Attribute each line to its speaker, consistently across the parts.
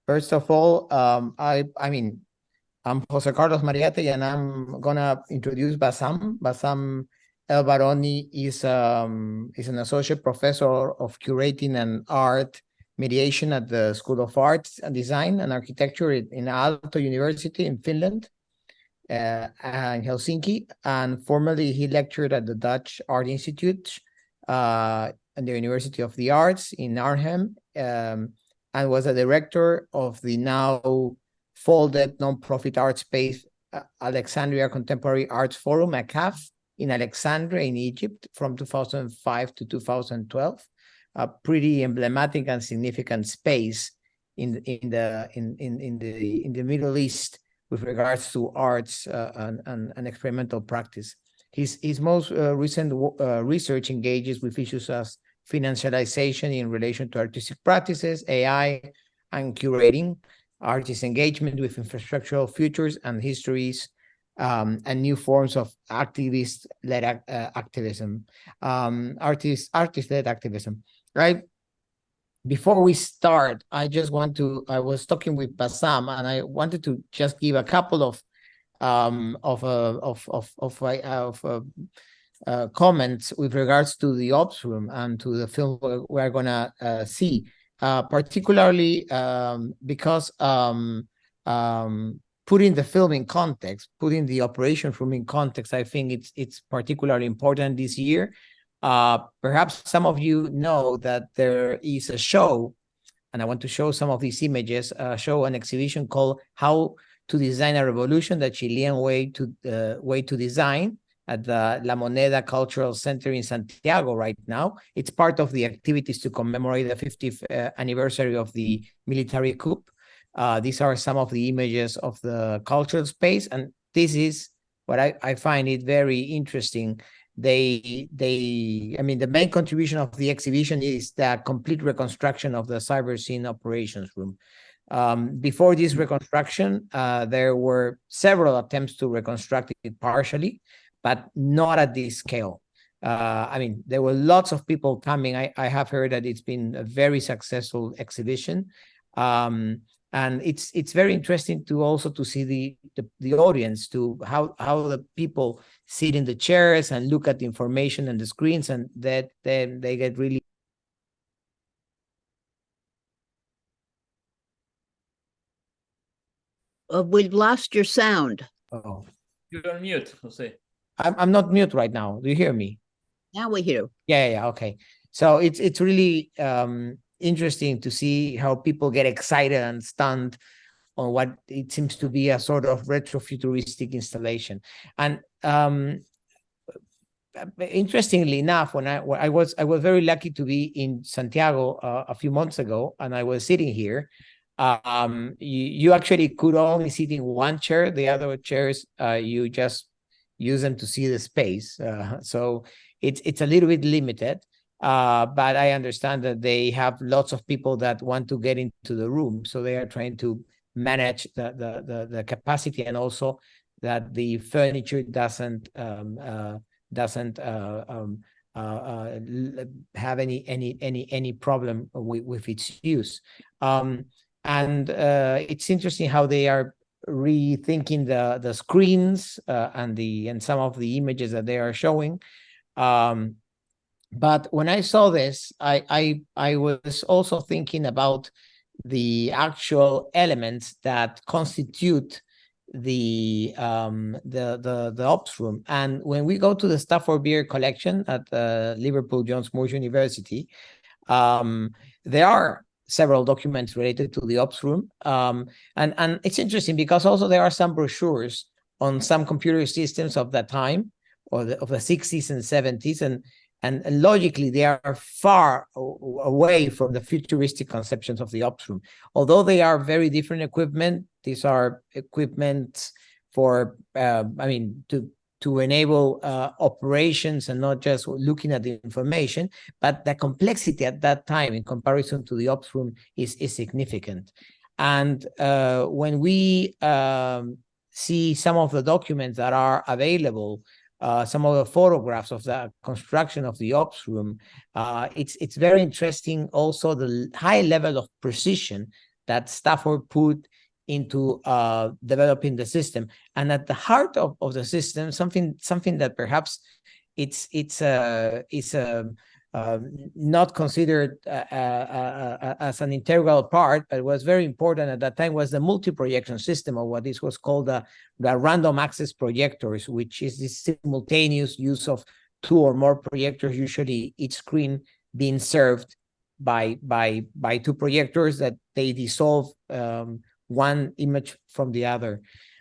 Speaker 1: First of all, I mean, I'm José-Carlos Mariátegui, and I'm gonna introduce Bassam. Bassam El Baroni is an associate professor of curating and art mediation at the School of Arts and Design and Architecture in Aalto University in Finland, in Helsinki. And formerly, he lectured at the Dutch Art Institute, and the University of the Arts in Arnhem, and was a director of the now folded nonprofit art space Alexandria Contemporary Arts Forum, ACAF, in Alexandria in Egypt from 2005 to 2012. A pretty emblematic and significant space in the Middle East with regards to arts and experimental practice. His most recent research engages with issues as financialization in relation to artistic practices, AI, and curating, artist engagement with infrastructural futures and histories, and new forms of activist-led activism, artist-led activism, right? Before we start, I was talking with Bassam, and I wanted to just give a couple of comments with regards to the ops room and to the film we're gonna see, particularly because putting the film in context, putting the operation room in context, I think it's particularly important this year. Perhaps some of you know that there is a show, and I want to show some of these images, an exhibition called How to Design a Revolution, the Chilean way to design, at the La Moneda Cultural Center in Santiago right now. It's part of the activities to commemorate the 50th anniversary of the military coup. These are some of the images of the cultural space, and this is what I find it very interesting. I mean, the main contribution of the exhibition is the complete reconstruction of the Cybersyn operations room. Before this reconstruction, there were several attempts to reconstruct it partially, but not at this scale. I mean, there were lots of people coming. I have heard that it's been a very successful exhibition. And it's very interesting to also to see the audience, to how the people sit in the chairs and look at the information and the screens, and that then they get really.
Speaker 2: We've lost your sound.
Speaker 1: Oh,
Speaker 3: you're on mute, Jose.
Speaker 1: I'm not mute right now. Do you hear me?
Speaker 2: Now we hear.
Speaker 1: Yeah. Okay. So it's really interesting to see how people get excited and stunned on what it seems to be a sort of retrofuturistic installation. And interestingly enough, when I was very lucky to be in Santiago a few months ago, and I was sitting here. You actually could only sit in one chair. The other chairs, you just use them to see the space. So it's a little bit limited. But I understand that they have lots of people that want to get into the room, so they are trying to manage the capacity, and also that the furniture doesn't have any problem with its use. And it's interesting how they are rethinking the screens and some of the images that they are showing. But when I saw this, I was also thinking about the actual elements that constitute the ops room. And when we go to the Stafford Beer collection at Liverpool John Moores University, there are several documents related to the ops room. And it's interesting because also there are some brochures on some computer systems of that time, or of the 60s and 70s, and logically they are far away from the futuristic conceptions of the ops room. Although they are very different equipment, these are equipment for to enable operations and not just looking at the information, but the complexity at that time in comparison to the ops room is significant. And when we see some of the documents that are available, some of the photographs of the construction of the ops room, it's very interesting also the high level of precision that Stafford put into developing the system. And at the heart of the system, something that perhaps it's not considered as an integral part, but was very important at that time, was the multi-projection system, or what this was called the random access projectors, which is the simultaneous use of 2 or more projectors, usually each screen being served by 2 projectors that they dissolve one image from the other.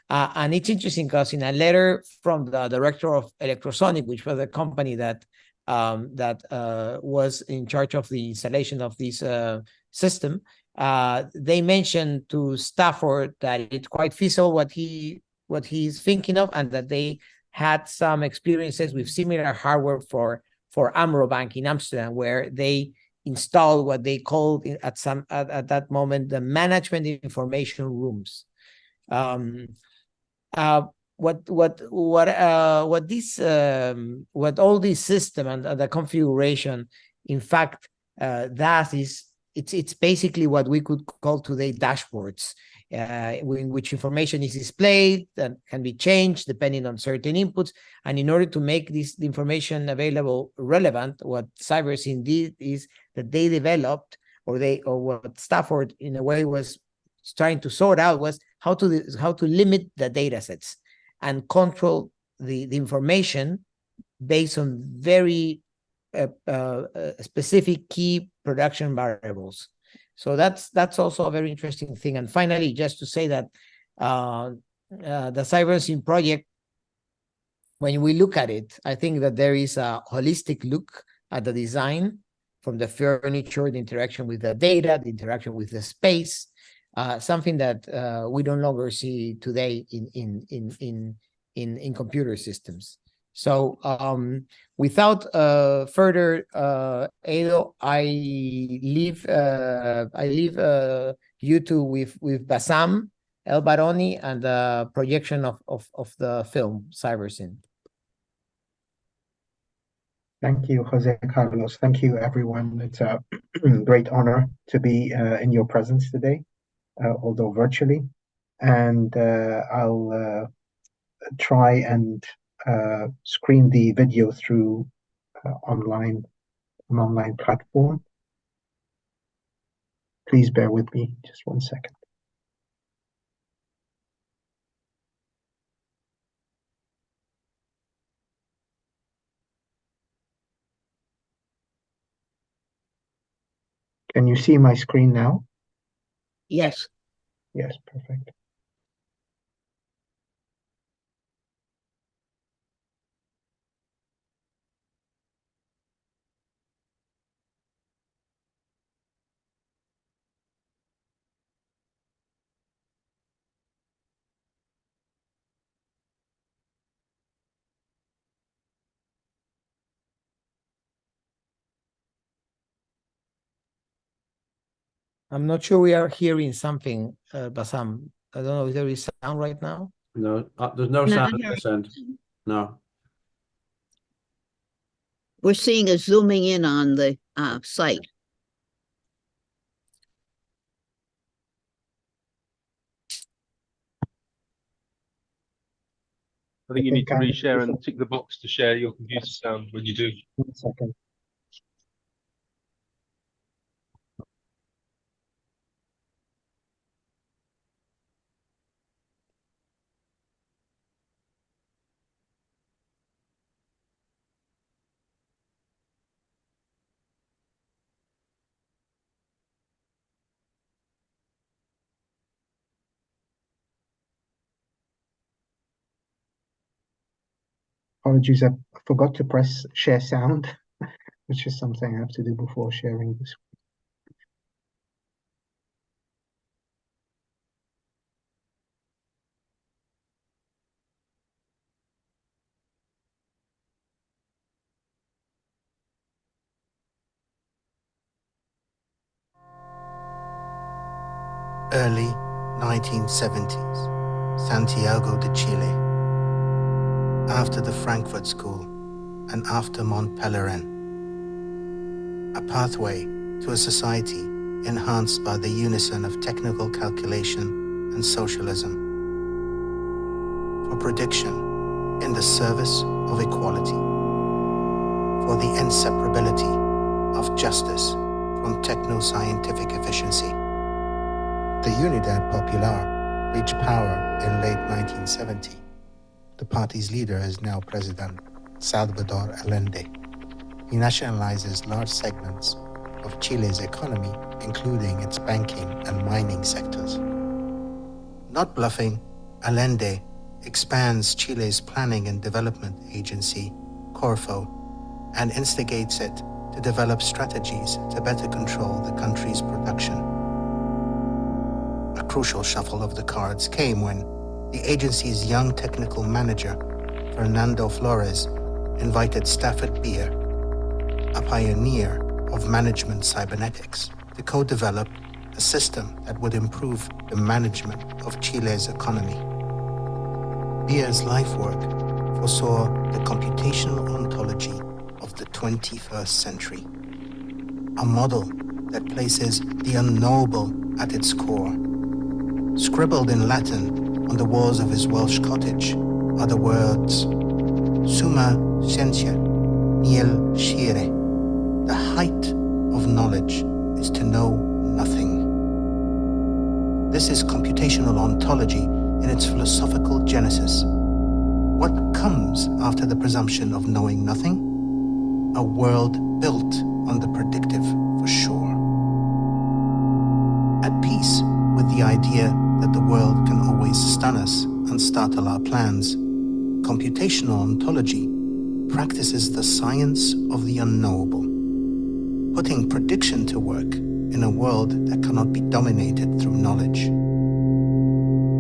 Speaker 1: And it's interesting because in a letter from the director of Electrosonic, which was a company that was in charge of the installation of this system, they mentioned to Stafford that it's quite feasible what he's thinking of, and that they had some experiences with similar hardware for Amro Bank in Amsterdam, where they installed what they called at that moment the management information rooms. What all this system and the configuration, in fact, does is it's basically what we could call today dashboards, in which information is displayed and can be changed depending on certain inputs. And in order to make the information available relevant, what Cybersyn did is that they developed, or what Stafford in a way was trying to sort out, was how to limit the data sets and control the information based on very specific key production variables. So that's also a very interesting thing. And finally, just to say that the Cybersyn project, when we look at it, I think that there is a holistic look at the design, from the furniture, the interaction with the data, the interaction with the space, something that we don't longer see today in computer systems. So without further ado, I leave you two with Bassam El Baroni and the projection of the film Cybersyn.
Speaker 4: Thank you, José-Carlos. Thank you, everyone. It's a great honor to be in your presence today, although virtually. And I'll try and screen the video through an online platform. Please bear with me just 1 second. Can you see my screen now?
Speaker 2: Yes.
Speaker 4: Yes, perfect.
Speaker 1: I'm not sure we are hearing something, Bassam. I don't know if there is sound right now.
Speaker 5: No, there's no sound at this end. No.
Speaker 2: We're seeing a zooming in on the site.
Speaker 6: I think you need to reshare and tick the box to share your computer sound when you do.
Speaker 4: 1 second. Apologies, I forgot to press share sound, which is something I have to do before sharing this.
Speaker 7: Early 1970s, Santiago de Chile. After the Frankfurt School and after Mont Pelerin, a pathway to a society enhanced by the unison of technical calculation and socialism. For prediction in the service of equality. For the inseparability of justice from techno-scientific efficiency. The Unidad Popular reached power in late 1970. The party's leader is now President Salvador Allende. He nationalizes large segments of Chile's economy, including its banking and mining sectors. Not bluffing, Allende expands Chile's Planning and Development Agency, Corfo, and instigates it to develop strategies to better control the country's production. A crucial shuffle of the cards came when the agency's young technical manager, Fernando Flores, invited Stafford Beer, a pioneer of management cybernetics, to co-develop a system that would improve the management of Chile's economy. Beer's life work foresaw the computational ontology of the 21st century, a model that places the unknowable at its core. Scribbled in Latin on the walls of his Welsh cottage are the words Summa scientia nihil scire. The height of knowledge is to know nothing. This is computational ontology in its philosophical genesis. What comes after the presumption of knowing nothing? A world built on the predictive for sure. At peace with the idea that the world can always stun us and startle our plans, computational ontology practices the science of the unknowable, putting prediction to work in a world that cannot be dominated through knowledge.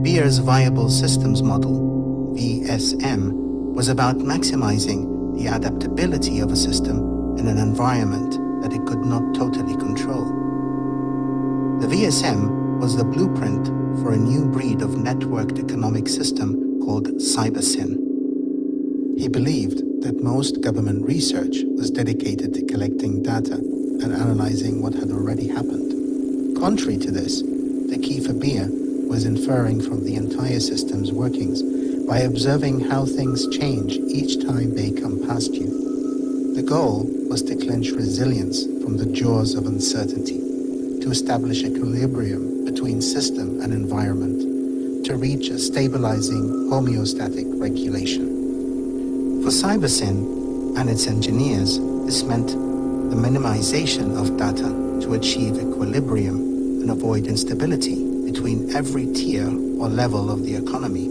Speaker 7: Beer's Viable Systems Model, VSM, was about maximizing the adaptability of a system in an environment that it could not totally control. The VSM was the blueprint for a new breed of networked economic system called Cybersyn. He believed that most government research was dedicated to collecting data and analyzing what had already happened. Contrary to this, the key for Beer was inferring from the entire system's workings by observing how things change each time they come past you. The goal was to clinch resilience from the jaws of uncertainty, to establish equilibrium between system and environment, to reach a stabilizing homeostatic regulation. For Cybersyn and its engineers, this meant the minimization of data to achieve equilibrium and avoid instability between every tier or level of the economy.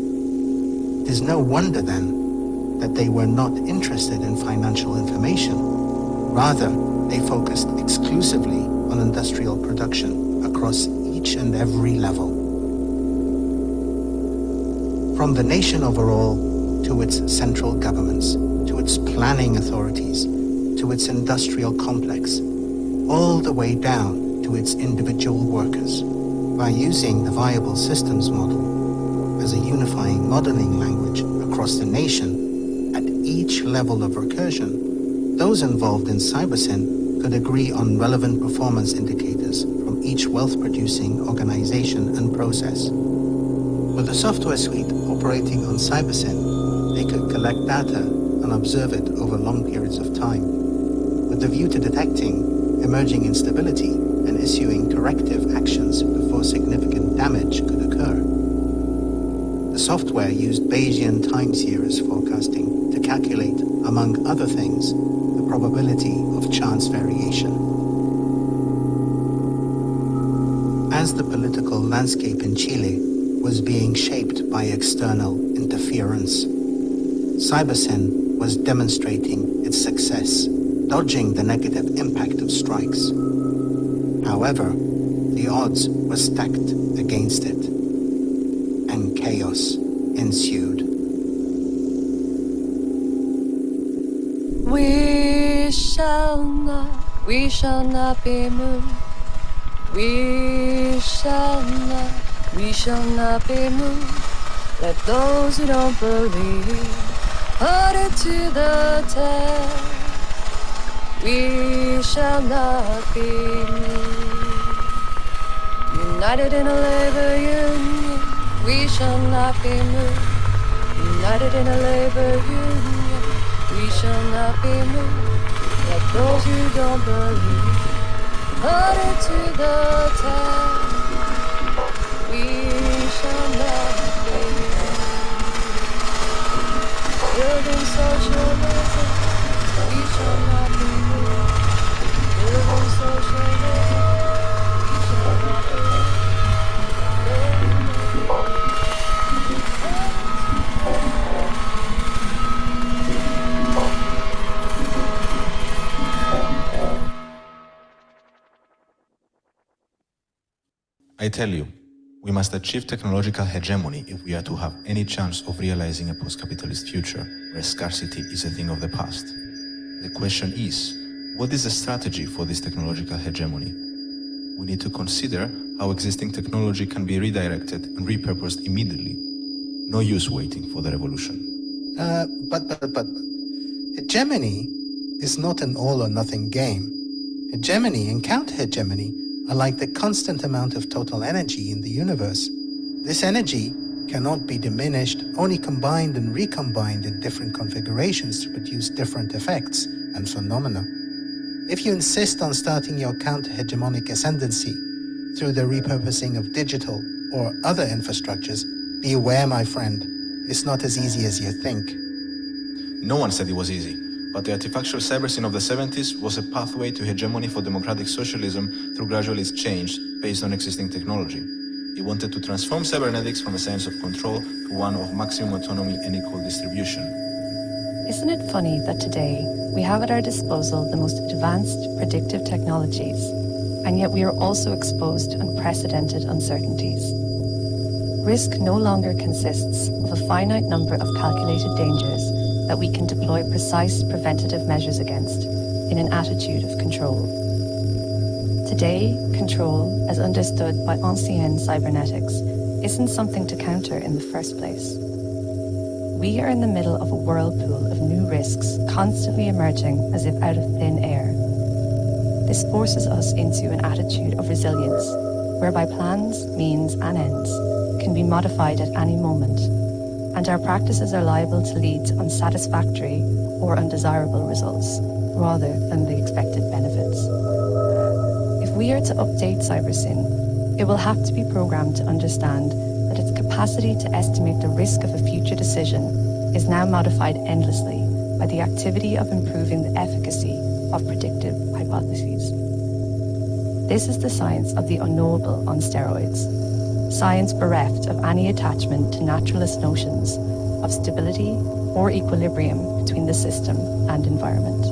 Speaker 7: It is no wonder then that they were not interested in financial information. Rather, they focused exclusively on industrial production across each and every level. From the nation overall to its central governments, to its planning authorities, to its industrial complex, all the way down to its individual workers. By using the Viable Systems Model as a unifying modeling language across the nation at each level of recursion, those involved in Cybersyn could agree on relevant performance indicators from each wealth-producing organization and process. With the software suite operating on Cybersyn, they could collect data and observe it over long periods of time, with the view to detecting emerging instability and issuing corrective actions before significant damage could occur. The software used Bayesian time series forecasting to calculate, among other things, the probability of chance variation. As the political landscape in Chile was being shaped by external interference, Cybersyn was demonstrating its success, dodging the negative impact of strikes. However, the odds were stacked against it, and chaos ensued.
Speaker 8: We shall not be moved. We shall not be moved. Let those who don't believe hold it to the test. We shall not be moved. United in a labor union, we shall not be moved. United in a labor union, we shall not be moved. Let those who don't believe put it to the test. We shall not be moved. Building socialism, we shall not be moved. Building socialism, we shall not be moved.
Speaker 9: I tell you, we must achieve technological hegemony if we are to have any chance of realizing a post-capitalist future where scarcity is a thing of the past. The question is, what is the strategy for this technological hegemony? We need to consider how existing technology can be redirected and repurposed immediately. No use waiting for the revolution.
Speaker 7: But hegemony is not an all or nothing game. Hegemony and counter-hegemony are like the constant amount of total energy in the universe. This energy cannot be diminished, only combined and recombined in different configurations to produce different effects and phenomena. If you insist on starting your counter-hegemonic ascendancy through the repurposing of digital or other infrastructures, be aware, my friend, it's not as easy as you think.
Speaker 9: No one said it was easy, but the artefactual Cybersyn of the 70s was a pathway to hegemony for democratic socialism through gradual change based on existing technology. It wanted to transform cybernetics from a science of control to one of maximum autonomy and equal distribution.
Speaker 8: Isn't it funny that today we have at our disposal the most advanced predictive technologies, and yet we are also exposed to unprecedented uncertainties? Risk no longer consists of a finite number of calculated dangers that we can deploy precise preventative measures against in an attitude of control. Today, control, as understood by ancien cybernetics, isn't something to counter in the first place. We are in the middle of a whirlpool of new risks constantly emerging as if out of thin air. This forces us into an attitude of resilience, whereby plans, means, and ends can be modified at any moment, and our practices are liable to lead to unsatisfactory or undesirable results, rather than the expected benefits. If we are to update Cybersyn, it will have to be programmed to understand that its capacity to estimate the risk of a future decision is now modified endlessly by the activity of improving the efficacy of predictive hypotheses. This is the science of the unknowable on steroids, science bereft of any attachment to naturalist notions of stability or equilibrium between the system and environment.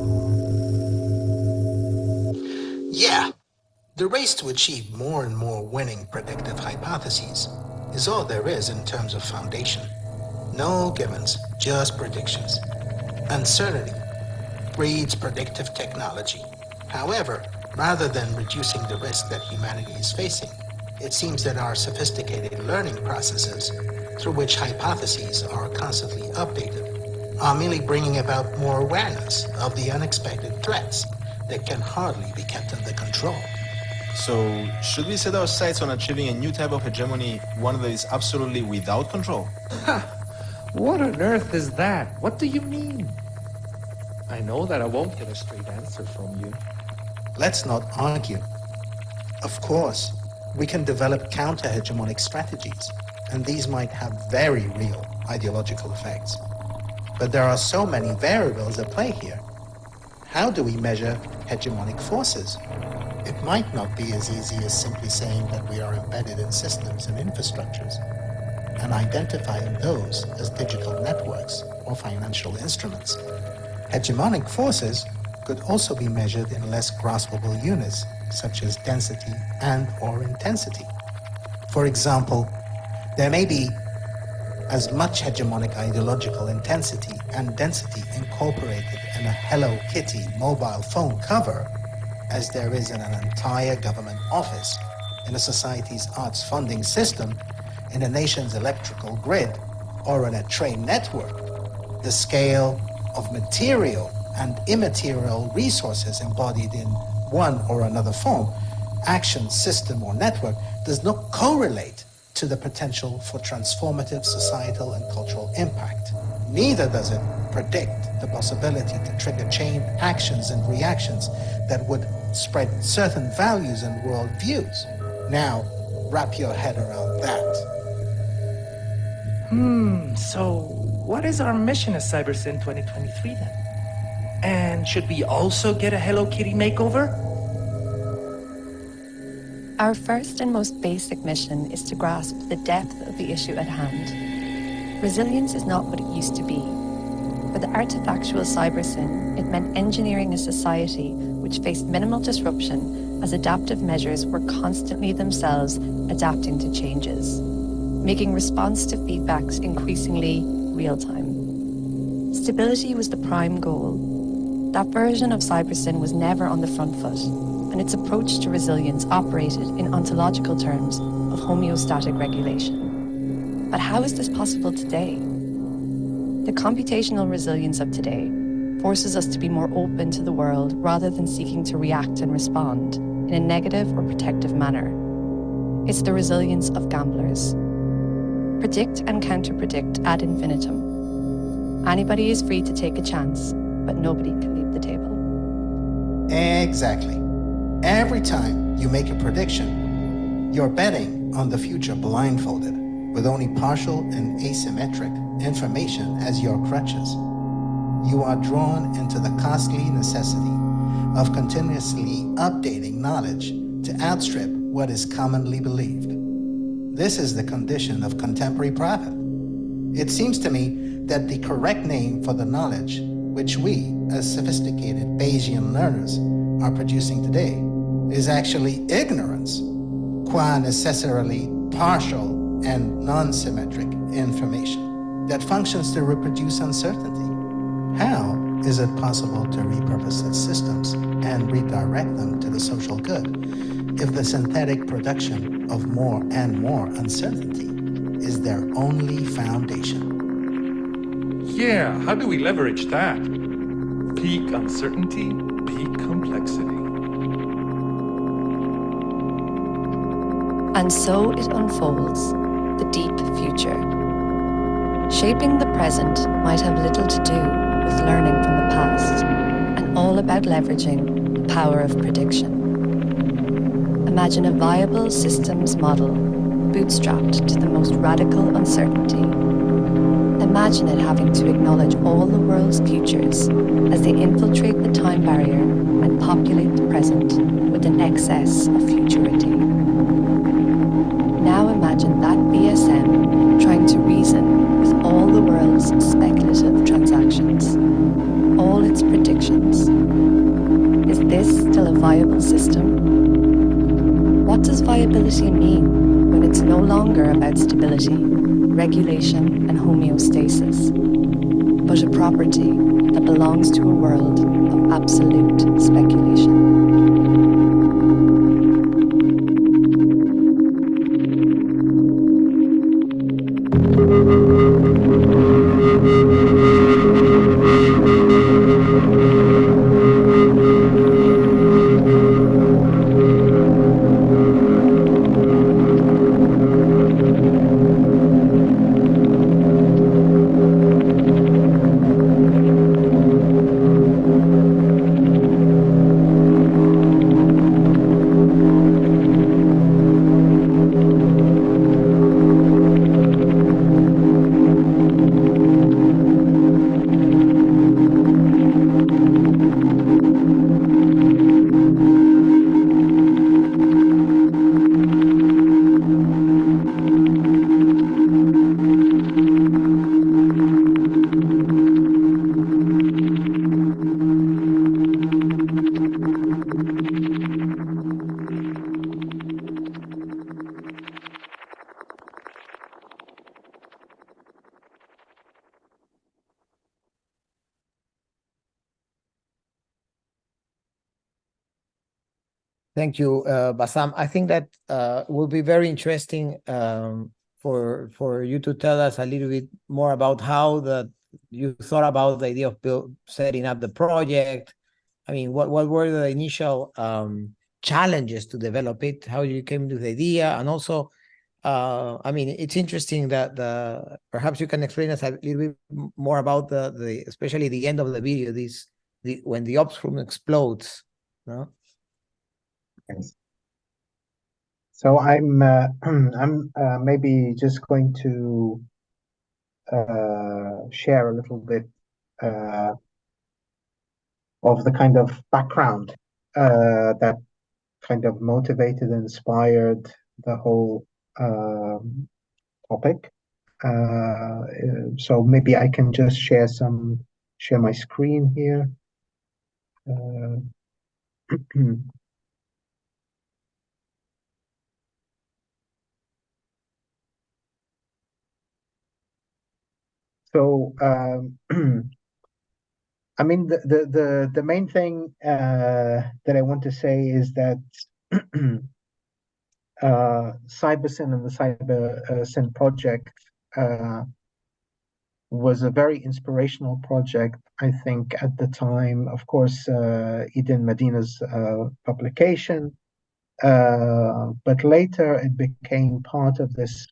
Speaker 7: Yeah, the race to achieve more and more winning predictive hypotheses is all there is in terms of foundation. No givens, just predictions. Uncertainty breeds predictive technology. However, rather than reducing the risk that humanity is facing, it seems that our sophisticated learning processes, through which hypotheses are constantly updated, are merely bringing about more awareness of the unexpected threats that can hardly be kept under control.
Speaker 9: So, should we set our sights on achieving a new type of hegemony, one that is absolutely without control?
Speaker 10: What on earth is that? What do you mean? I know that I won't get a straight answer from you.
Speaker 7: Let's not argue. Of course, we can develop counter-hegemonic strategies, and these might have very real ideological effects. But there are so many variables at play here. How do we measure hegemonic forces? It might not be as easy as simply saying that we are embedded in systems and infrastructures, and identifying those as digital networks or financial instruments. Hegemonic forces could also be measured in less graspable units, such as density and/or intensity. For example, there may be as much hegemonic ideological intensity and density incorporated in a Hello Kitty mobile phone cover as there is in an entire government office, in a society's arts funding system, in a nation's electrical grid, or in a train network. The scale of material and immaterial resources embodied in one or another form action, system, or network does not correlate to the potential for transformative societal and cultural impact. Neither does it predict the possibility to trigger chain actions and reactions that would spread certain values and worldviews. Now, wrap your head around that.
Speaker 10: So what is our mission as Cybersyn 2023 then? And should we also get a Hello Kitty makeover?
Speaker 8: Our first and most basic mission is to grasp the depth of the issue at hand. Resilience is not what it used to be. For the artefactual Cybersyn, it meant engineering a society which faced minimal disruption as adaptive measures were constantly themselves adapting to changes, making response to feedbacks increasingly real-time. Stability was the prime goal. That version of Cybersyn was never on the front foot, and its approach to resilience operated in ontological terms of homeostatic regulation. But how is this possible today? The computational resilience of today forces us to be more open to the world rather than seeking to react and respond in a negative or protective manner. It's the resilience of gamblers. Predict and counter-predict ad infinitum. Anybody is free to take a chance, but nobody can leave the table.
Speaker 7: Exactly. Every time you make a prediction, you're betting on the future blindfolded, with only partial and asymmetric information as your crutches. You are drawn into the costly necessity of continuously updating knowledge to outstrip what is commonly believed. This is the condition of contemporary profit. It seems to me that the correct name for the knowledge which we, as sophisticated Bayesian learners, are producing today is actually ignorance, qua necessarily partial and non-symmetric information that functions to reproduce uncertainty. How is it possible to repurpose such systems and redirect them to the social good if the synthetic production of more and more uncertainty is their only foundation?
Speaker 10: Yeah, how do we leverage that? Peak uncertainty, peak complexity.
Speaker 8: And so it unfolds, the deep future. Shaping the present might have little to do with learning from the past, and all about leveraging the power of prediction. Imagine a viable systems model bootstrapped to the most radical uncertainty. Imagine it having to acknowledge all the world's futures as they infiltrate the time barrier and populate the present with an excess of futurity. Now imagine that BSM trying to reason with all the world's speculative transactions, all its predictions. Is this still a viable system? What does viability mean when it's no longer about stability, regulation, and homeostasis, but a property that belongs to a world of absolute speculation?
Speaker 1: Thank you, Bassam. I think that will be very interesting for you to tell us a little bit more about how you thought about the idea of setting up the project. I mean, what were the initial challenges to develop it, how you came to the idea, and also, I mean, it's interesting that perhaps you can explain us a little bit more about the especially the end of the video, when the ops room explodes, no?
Speaker 4: Yes. So I'm maybe just going to share a little bit of the kind of background that kind of motivated and inspired the whole topic. So maybe I can just share my screen here. So I mean, the main thing that I want to say is that Cybersyn and the Cybersyn project was a very inspirational project, I think, at the time. Of course, Eden Medina's publication, but later it became part of this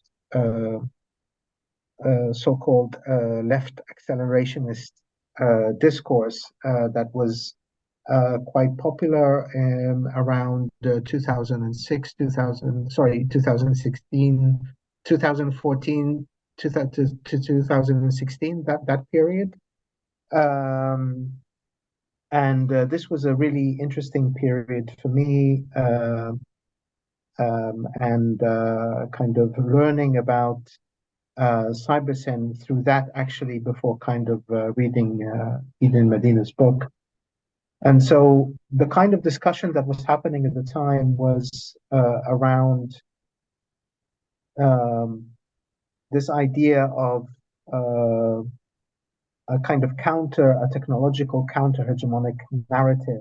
Speaker 4: so-called left accelerationist discourse that was quite popular around 2006, 2016, 2014 to 2016, that period. And this was a really interesting period for me, and kind of learning about Cybersyn through that, actually, before kind of reading Eden Medina's book. And so the kind of discussion that was happening at the time was around this idea of a kind of a technological counter-hegemonic narrative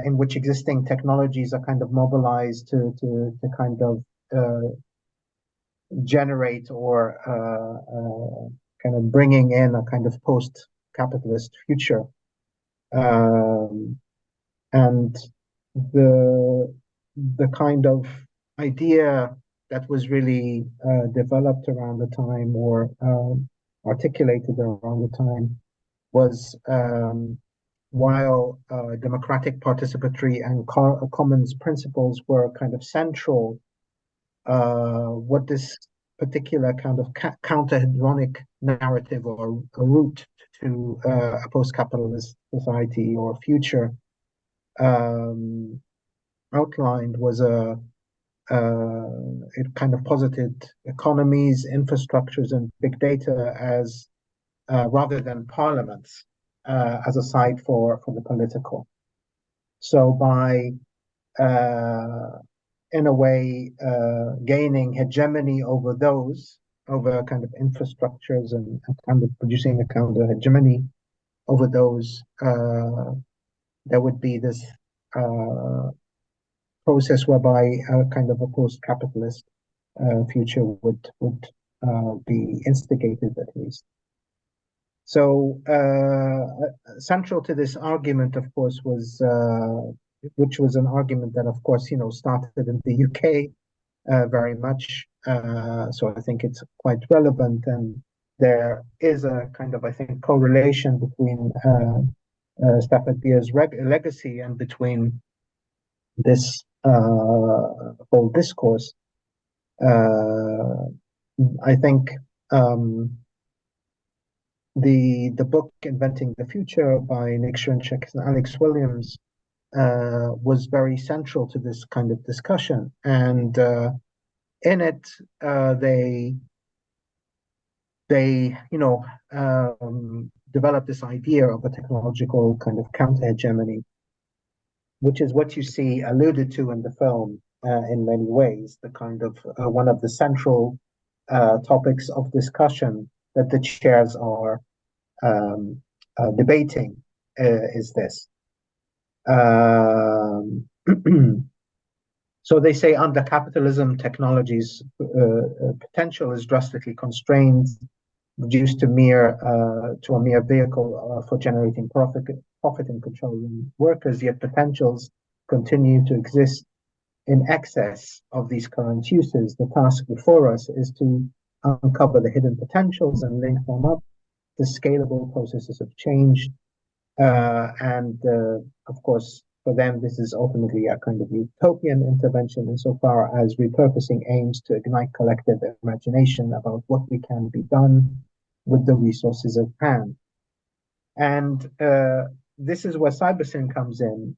Speaker 4: in which existing technologies are kind of mobilized to kind of generate or kind of bringing in a kind of post-capitalist future. And the kind of idea that was really developed around the time, or articulated around the time, was while democratic, participatory, and commons principles were kind of central, what this particular kind of counter-hegemonic narrative or a route to a post-capitalist society or future outlined was it kind of posited economies, infrastructures, and big data as rather than parliaments as a site for the political. So by in a way gaining hegemony over kind of infrastructures and kind of producing a kind of hegemony over those, there would be this process whereby kind of a post-capitalist future would be instigated, at least. So central to this argument, of course, was which was an argument that, of course, started in the UK very much. So I think it's quite relevant, and there is a kind of, I think, correlation between Stafford Beer's legacy and between this whole discourse. I think the book Inventing the Future by Nick Schrinchek and Alex Williams was very central to this kind of discussion, and in it they developed this idea of a technological kind of counter-hegemony, which is what you see alluded to in the film in many ways. The kind of one of the central topics of discussion that the chairs are debating is this. So they say under capitalism, technology's potential is drastically constrained reduced to a mere vehicle for generating profit and controlling workers, yet potentials continue to exist in excess of these current uses. The task before us is to uncover the hidden potentials and link them up to scalable processes of change. Of course, for them, this is ultimately a kind of utopian intervention insofar as repurposing aims to ignite collective imagination about what we can be done with the resources at hand. And this is where Cybersyn comes in.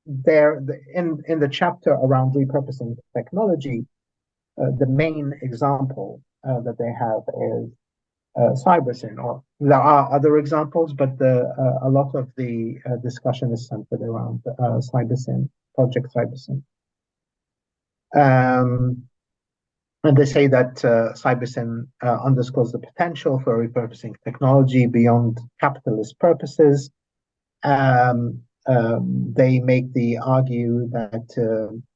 Speaker 4: In the chapter around repurposing technology, the main example that they have is Cybersyn, or there are other examples, but a lot of the discussion is centered around Cybersyn, Project Cybersyn. And they say that Cybersyn underscores the potential for repurposing technology beyond capitalist purposes. They make the argue that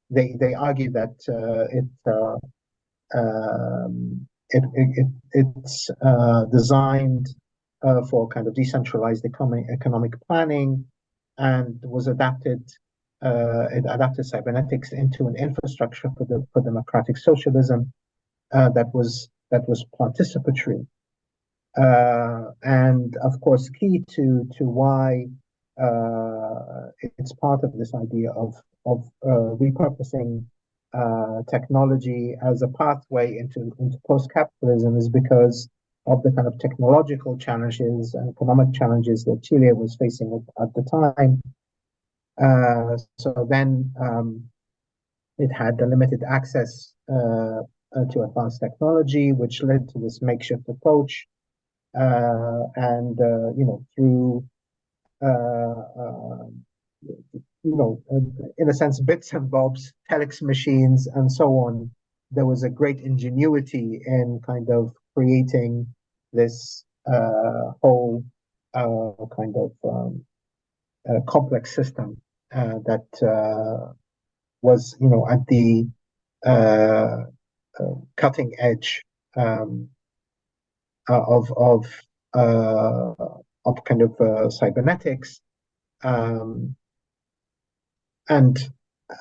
Speaker 4: they argue that it's designed for kind of decentralized economic planning, and was adapted. It adapted cybernetics into an infrastructure for democratic socialism that was participatory, and of course key to why it's part of this idea of repurposing technology as a pathway into post-capitalism is because of the kind of technological challenges and economic challenges that Chile was facing at the time. So then it had the limited access to advanced technology, which led to this makeshift approach, and through in a sense, bits and bobs, telex machines, and so on. There was a great ingenuity in kind of creating this whole kind of complex system that was, at the cutting edge of kind of cybernetics. And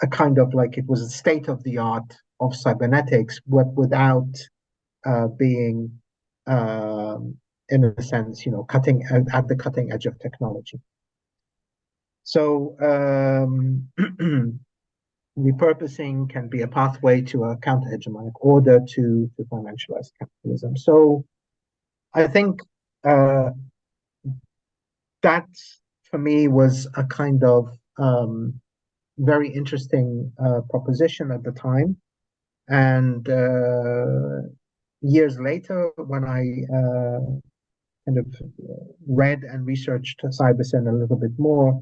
Speaker 4: a kind of like it was a state of the art of cybernetics, but without being, in a sense, cutting at the cutting edge of technology. So repurposing can be a pathway to a counter-hegemonic order to financialized capitalism. So I think that for me was a kind of very interesting proposition at the time. And years later, when I kind of read and researched Cybersyn a little bit more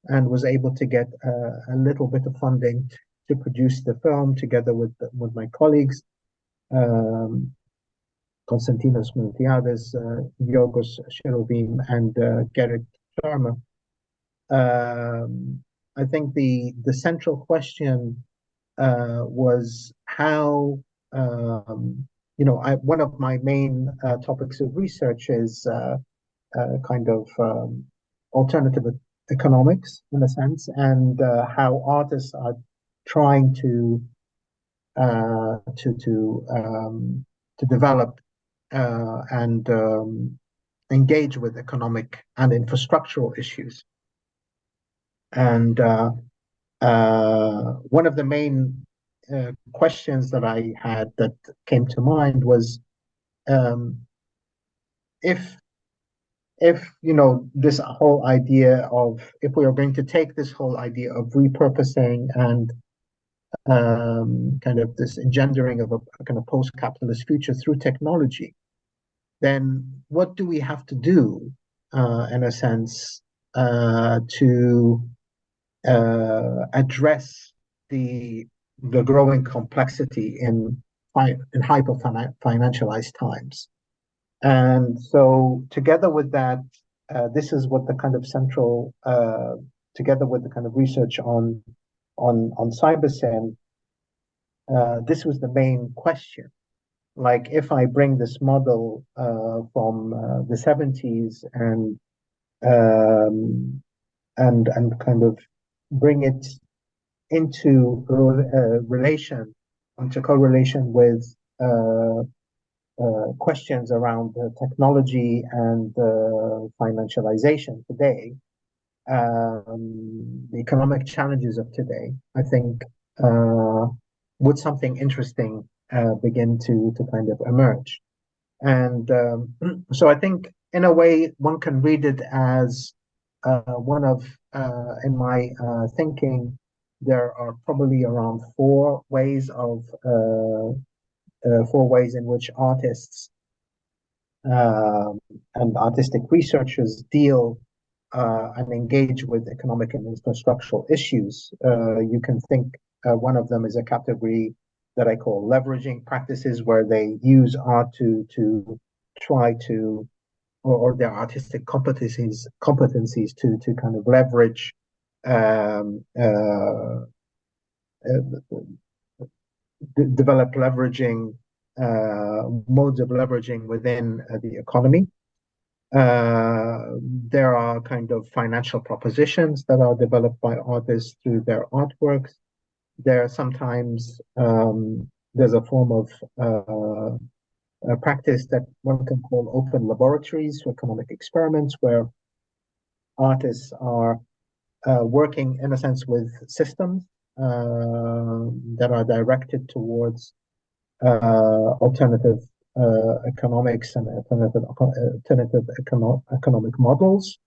Speaker 4: and was able to get a little bit of funding to produce the film together with my colleagues, Konstantinos Miltiades, Yorgos Sherovim, and Gerrit Sharma. I think the central question was how, one of my main topics of research is kind of alternative economics, in a sense, and how artists are trying to develop and engage with economic and infrastructural issues. And one of the main questions that I had that came to mind was if this whole idea of, if we are going to take this whole idea of repurposing and kind of this engendering of a kind of post-capitalist future through technology, then what do we have to do, in a sense, to address the growing complexity in hyper-financialized times? And so together with that, this is what the kind of central, together with the kind of research on Cybersyn, this was the main question. like if I bring this model from the 70s and kind of bring it into correlation with questions around technology and financialization today, the economic challenges of today, I think, would something interesting begin to kind of emerge. And so I think, in a way, one can read it as one of, in my thinking, there are probably around four ways in which artists and artistic researchers deal and engage with economic and infrastructural issues. You can think one of them is a category that I call leveraging practices, where they use art to try to, or their artistic competencies to kind of leverage develop leveraging modes of leveraging within the economy. There are kind of financial propositions that are developed by artists through their artworks. There are sometimes there's a form of a practice that one can call open laboratories for economic experiments, where artists are working in a sense with systems that are directed towards alternative economics and alternative economic models.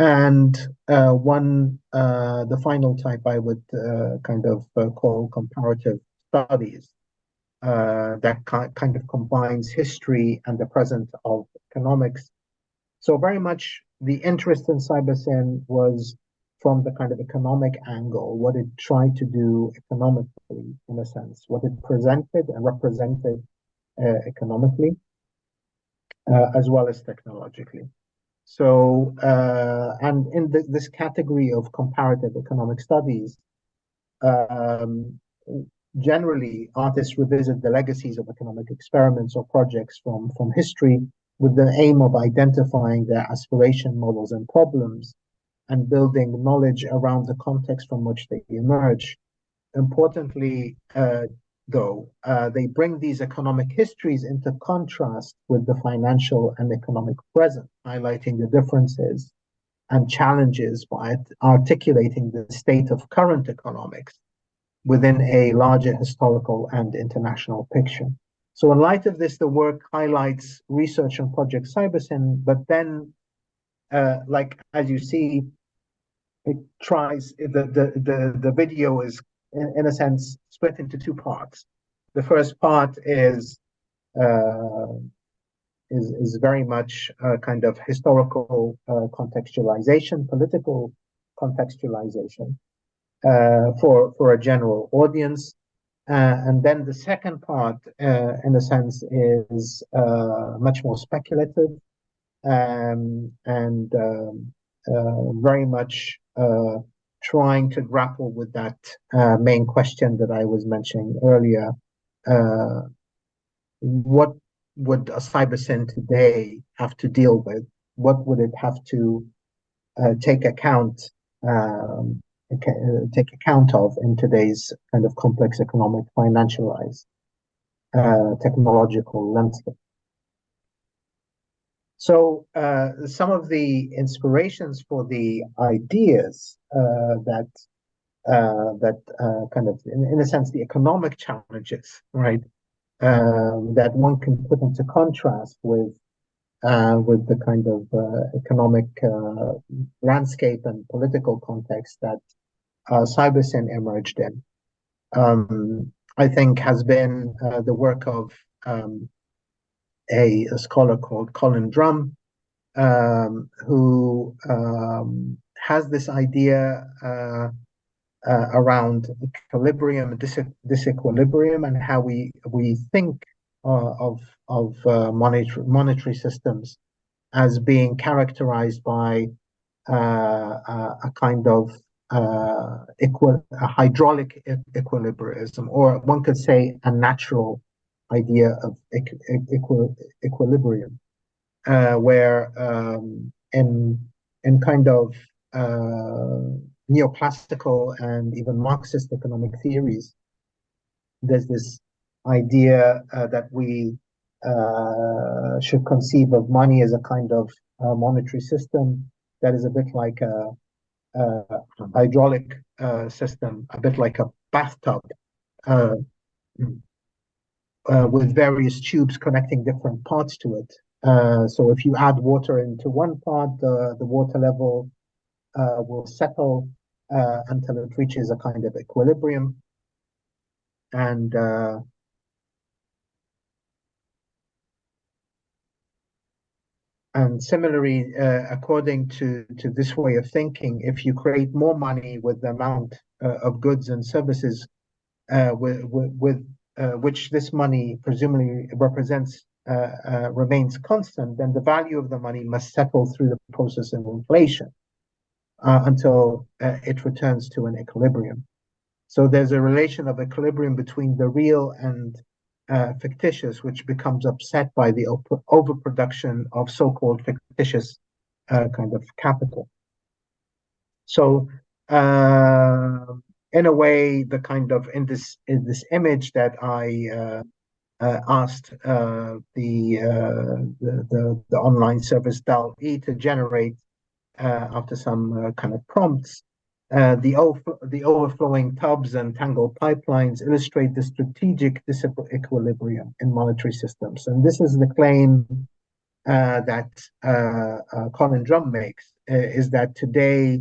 Speaker 4: And the final type I would kind of call comparative studies, that kind of combines history and the present of economics. So very much the interest in Cybersyn was from the kind of economic angle, what it tried to do economically, in a sense, what it presented and represented economically, as well as technologically. So, and in this category of comparative economic studies, generally artists revisit the legacies of economic experiments or projects from history, with the aim of identifying their aspiration models and problems, and building knowledge around the context from which they emerge. Importantly, though, they bring these economic histories into contrast with the financial and economic present, highlighting the differences and challenges by articulating the state of current economics within a larger historical and international picture. So in light of this, the work highlights research on Project Cybersyn, but then, like as you see, it tries, the video is in a sense split into two parts. The first part is very much kind of historical contextualization, political contextualization for a general audience. And then the second part, in a sense, is much more speculative and very much trying to grapple with that main question that I was mentioning earlier. What would a Cybersyn today have to deal with? What would it have to take account of in today's kind of complex economic, financialized, technological landscape? So some of the inspirations for the ideas that kind of, in a sense, the economic challenges, right, that one can put into contrast with the kind of economic landscape and political context that Cybersyn emerged in, I think has been the work of a scholar called Colin Drum, who has this idea around equilibrium and disequilibrium, and how we think of monetary systems as being characterized by a kind of a hydraulic equilibrium, or one could say a natural idea of equilibrium, where in kind of neoclassical and even Marxist economic theories, there's this idea that we should conceive of money as a kind of monetary system that is a bit like a hydraulic system, a bit like a bathtub, with various tubes connecting different parts to it. So if you add water into one part, the water level will settle until it reaches a kind of equilibrium. And similarly, according to this way of thinking, if you create more money with the amount of goods and services with which this money presumably represents remains constant, then the value of the money must settle through the process of inflation until it returns to an equilibrium. So there's a relation of equilibrium between the real and fictitious, which becomes upset by the overproduction of so-called fictitious kind of capital. So in a way, the kind of in this image that I asked the online service DAL-E to generate after some kind of prompts, the overflowing tubs and tangled pipelines illustrate the strategic disequilibrium in monetary systems. And this is the claim that Colin Drum makes, is that today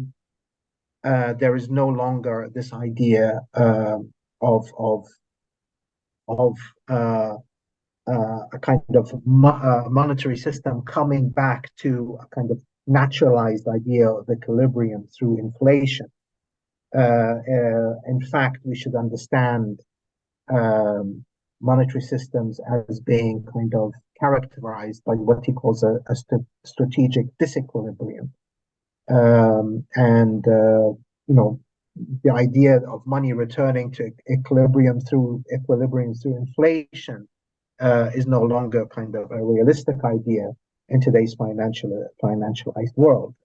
Speaker 4: there is no longer this idea of a kind of monetary system coming back to a kind of naturalized idea of equilibrium through inflation. In fact, we should understand monetary systems as being kind of characterized by what he calls a strategic disequilibrium. You know, the idea of money returning to equilibrium through inflation is no longer kind of a realistic idea in today's financialized world.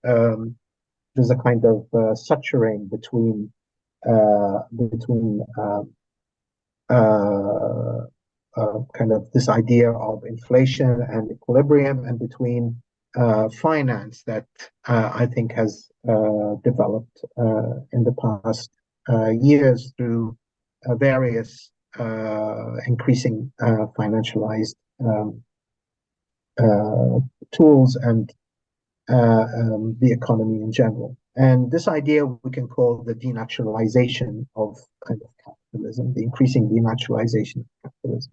Speaker 4: There's a kind of suturing between kind of this idea of inflation and equilibrium, and between finance that I think has developed in the past years through various increasing financialized tools and the economy in general. And this idea we can call the denaturalization of kind of capitalism, the increasing denaturalization of capitalism.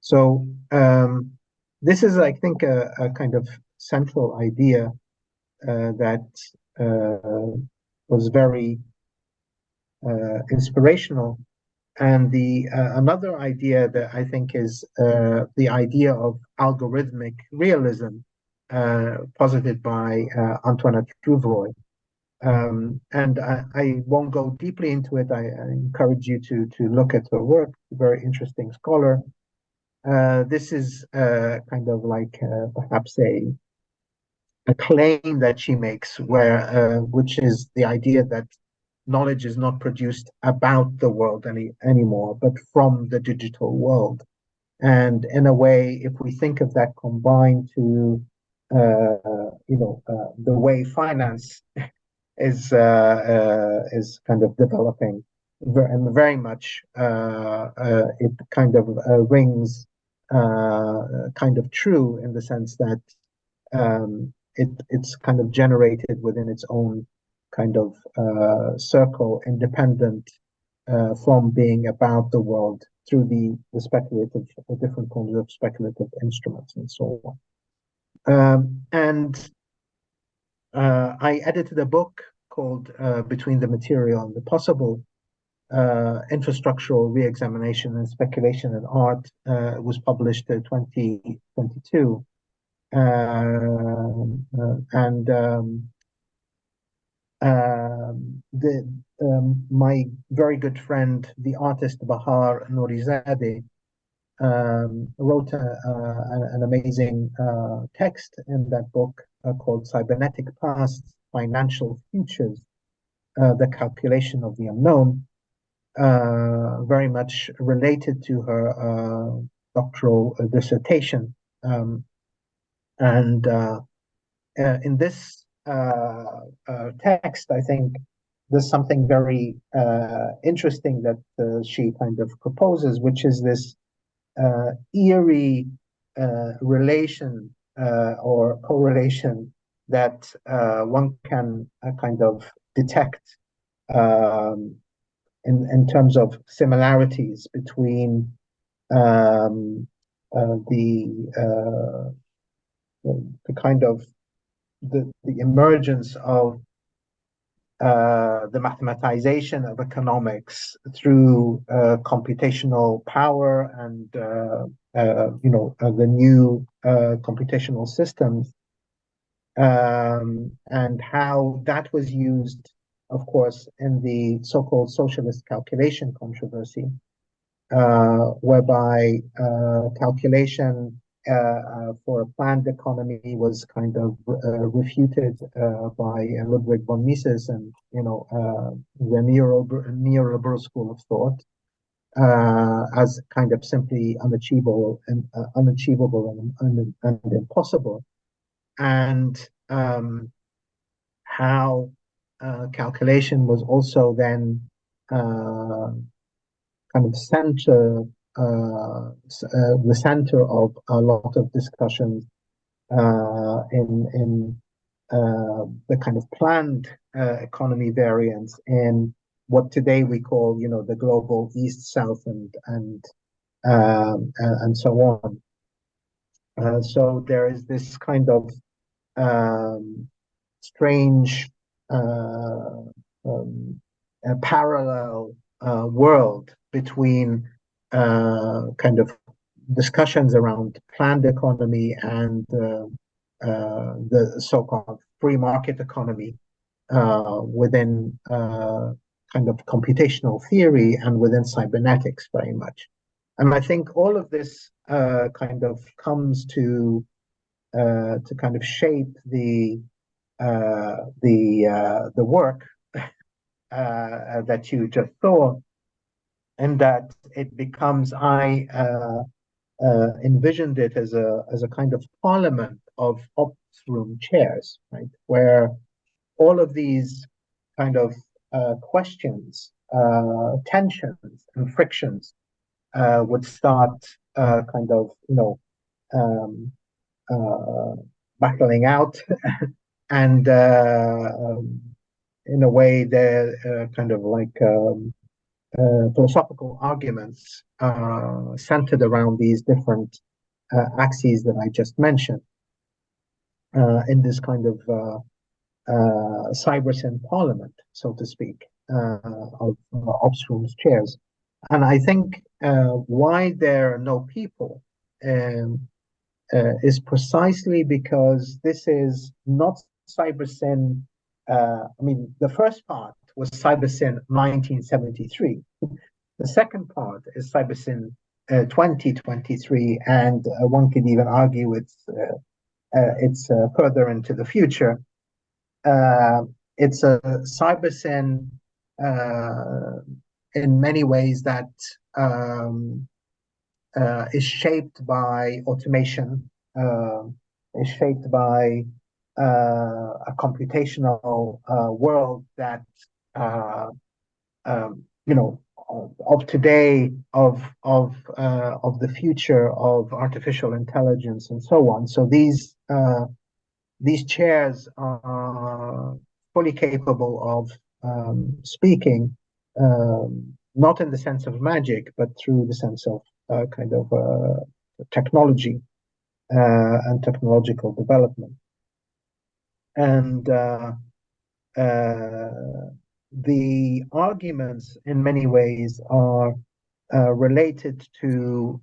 Speaker 4: So this is, I think, a kind of central idea that was very inspirational. And the another idea that I think is the idea of algorithmic realism, posited by Antoinette Trouvroi. And I won't go deeply into it. I encourage you to look at her work. Very interesting scholar. This is kind of like perhaps a claim that she makes, where which is the idea that knowledge is not produced about the world anymore, but from the digital world. And in a way, if we think of that combined to the way finance is kind of developing, and very much it kind of rings kind of true in the sense that it's kind of generated within its own kind of circle, independent from being about the world through the speculative, different kinds of speculative instruments and so on. I edited a book called Between the Material and the Possible, Infrastructural Reexamination and Speculation in Art. It was published in 2022. My very good friend, the artist Bahar Nourizadeh, wrote an amazing text in that book called Cybernetic Pasts, Financial Futures, the Calculation of the Unknown, very much related to her doctoral dissertation. And in this text, I think there's something very interesting that she kind of proposes, which is this eerie relation or correlation that one can kind of detect in terms of similarities between the kind of the emergence of the mathematization of economics through computational power and the new computational systems, and how that was used, of course, in the so-called socialist calculation controversy, whereby calculation for a planned economy was kind of refuted by Ludwig von Mises and the neoliberal school of thought as kind of simply unachievable and impossible, and how calculation was also then kind of the center of a lot of discussions in the kind of planned economy variants in what today we call, the global East-South and so on. So there is this kind of strange parallel world between kind of discussions around planned economy and the so-called free market economy within kind of computational theory and within cybernetics very much. And I think all of this kind of comes to kind of shape the work that you just saw, and that it becomes, I envisioned it as a kind of parliament of ops room chairs, right, where all of these kind of questions, tensions and frictions would start kind of battling out and in a way they're kind of like philosophical arguments centered around these different axes that I just mentioned in this kind of Cybersyn parliament, so to speak, of ops rooms chairs. And I think why there are no people is precisely because this is not Cybersyn. I mean, the first part was Cybersyn 1973. The second part is Cybersyn 2023, and one could even argue it's further into the future. It's a Cybersyn in many ways that is shaped by automation, is shaped by a computational world that of today, of the future of artificial intelligence and so on. So these chairs are fully capable of speaking, not in the sense of magic, but through the sense of kind of technology and technological development. And the arguments in many ways are related to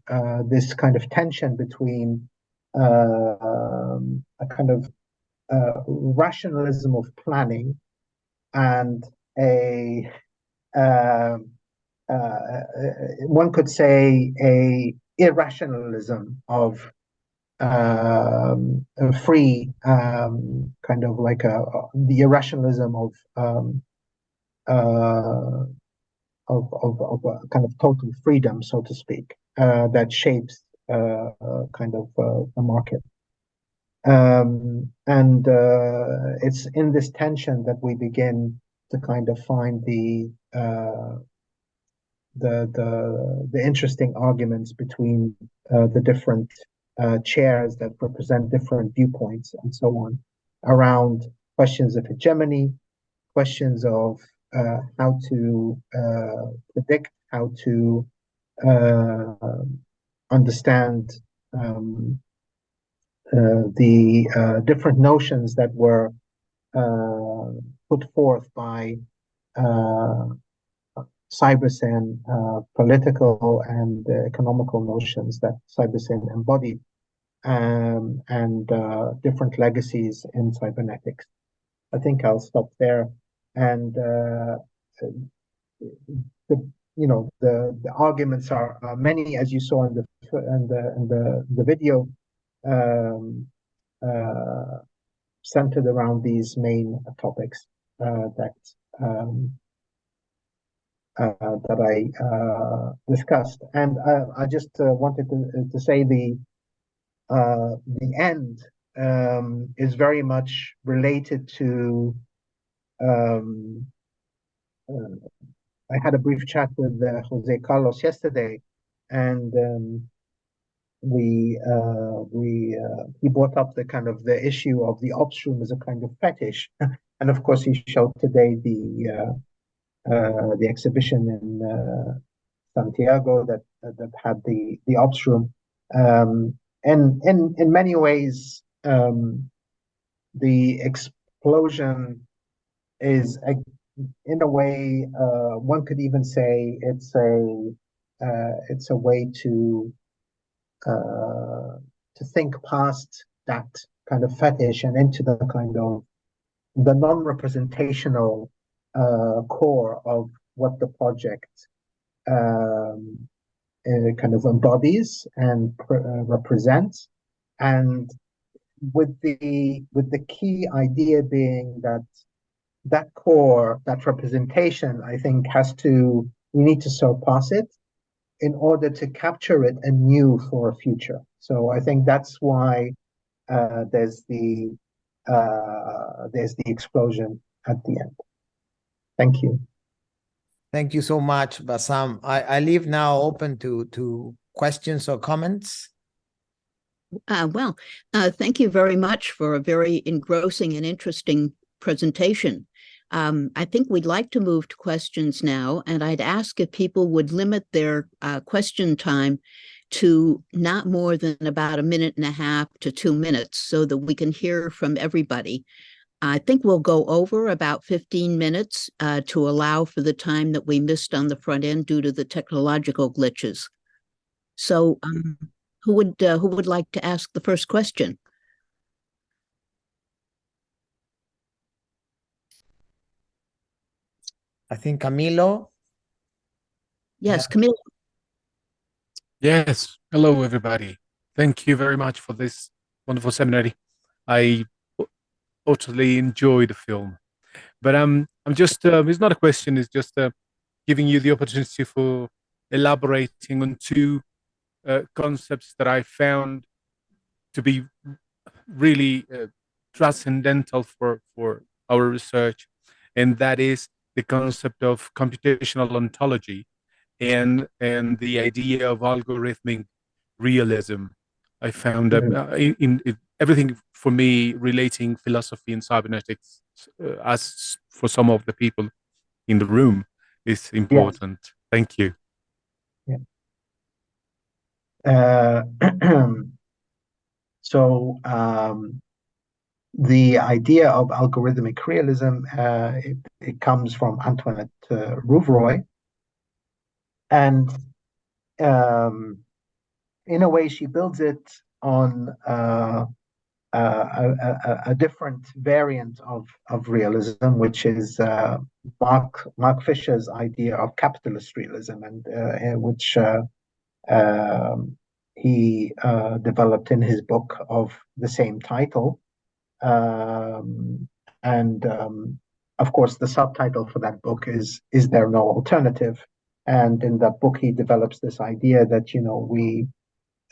Speaker 4: this kind of tension between a kind of rationalism of planning and one could say a irrationalism of a free kind of like the irrationalism of a kind of total freedom, so to speak, that shapes kind of the market. And it's in this tension that we begin to kind of find the interesting arguments between the different chairs that represent different viewpoints and so on, around questions of hegemony, questions of how to predict, how to understand the different notions that were put forth by Cybersyn, political and economical notions that Cybersyn embodied, and different legacies in cybernetics. I think I'll stop there. And the arguments are many, as you saw in the video, centered around these main topics that I discussed. And I just wanted to say the end is very much related to. I had a brief chat with José-Carlos yesterday, and he brought up the kind of the issue of the ops room as a kind of fetish, and of course he showed today the exhibition in Santiago that had the ops room, and in many ways the explosion is in a way one could even say it's a way to think past that kind of fetish and into the kind of the non-representational core of what the project kind of embodies and represents, and with the key idea being that core, that representation, I think we need to surpass it in order to capture it anew for a future. So I think that's why there's the explosion at the end. Thank you.
Speaker 1: Thank you so much, Bassam. I leave now open to questions or comments.
Speaker 2: Thank you very much for a very engrossing and interesting presentation. I think we'd like to move to questions now, and I'd ask if people would limit their question time to not more than about 1.5 to 2 minutes so that we can hear from everybody. I think we'll go over about 15 minutes to allow for the time that we missed on the front end due to the technological glitches. So who would like to ask the first question?
Speaker 1: I think Camilo.
Speaker 2: Yes, Camilo.
Speaker 11: Yes. Hello, everybody. Thank you very much for this wonderful seminar. I totally enjoy the film, but I'm just it's not a question. It's just giving you the opportunity for elaborating on two concepts that I found to be really transcendental for our research, and that is the concept of computational ontology and the idea of algorithmic realism. I found in everything for me relating philosophy and cybernetics, as for some of the people in the room, is important. Yes. Thank you.
Speaker 4: Yeah. So the idea of algorithmic realism, it comes from Antoinette Rouvroy, and in a way she builds it on a different variant of realism, which is Mark Fisher's idea of capitalist realism, and which he developed in his book of the same title. And of course, the subtitle for that book is There No Alternative? And in that book, he develops this idea that, we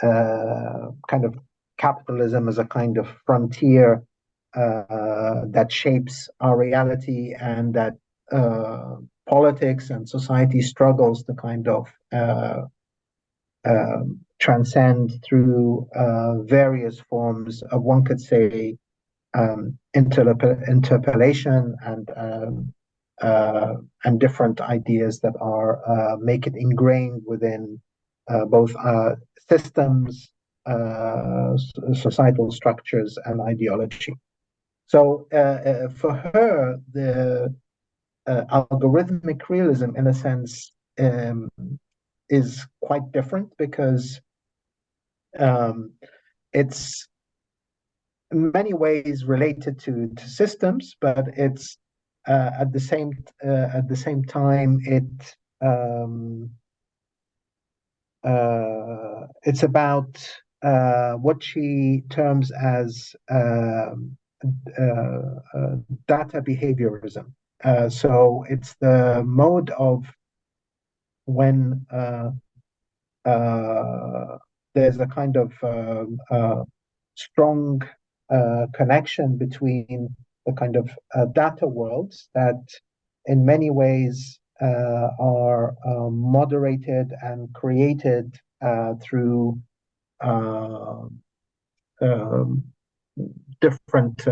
Speaker 4: kind of capitalism as a kind of frontier that shapes our reality, and that politics and society struggles to kind of transcend through various forms of, one could say, interpolation and different ideas that are make it ingrained within both systems, societal structures, and ideology. So for her, the algorithmic realism, in a sense, is quite different, because it's in many ways related to systems, but it's at the same time it's about what she terms as data behaviorism. So it's the mode of when there's a kind of strong connection between the kind of data worlds that in many ways are moderated and created through different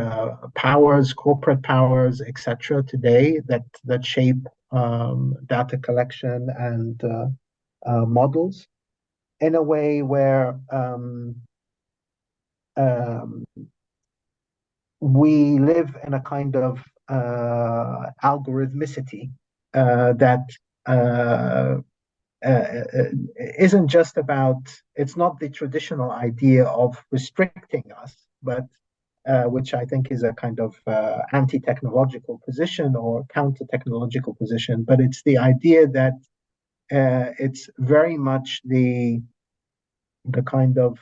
Speaker 4: powers, corporate powers, etc. today that shape data collection and models in a way where we live in a kind of algorithmicity that isn't just about, it's not the traditional idea of restricting us, but which I think is a kind of anti-technological position or counter-technological position, but it's the idea that it's very much the kind of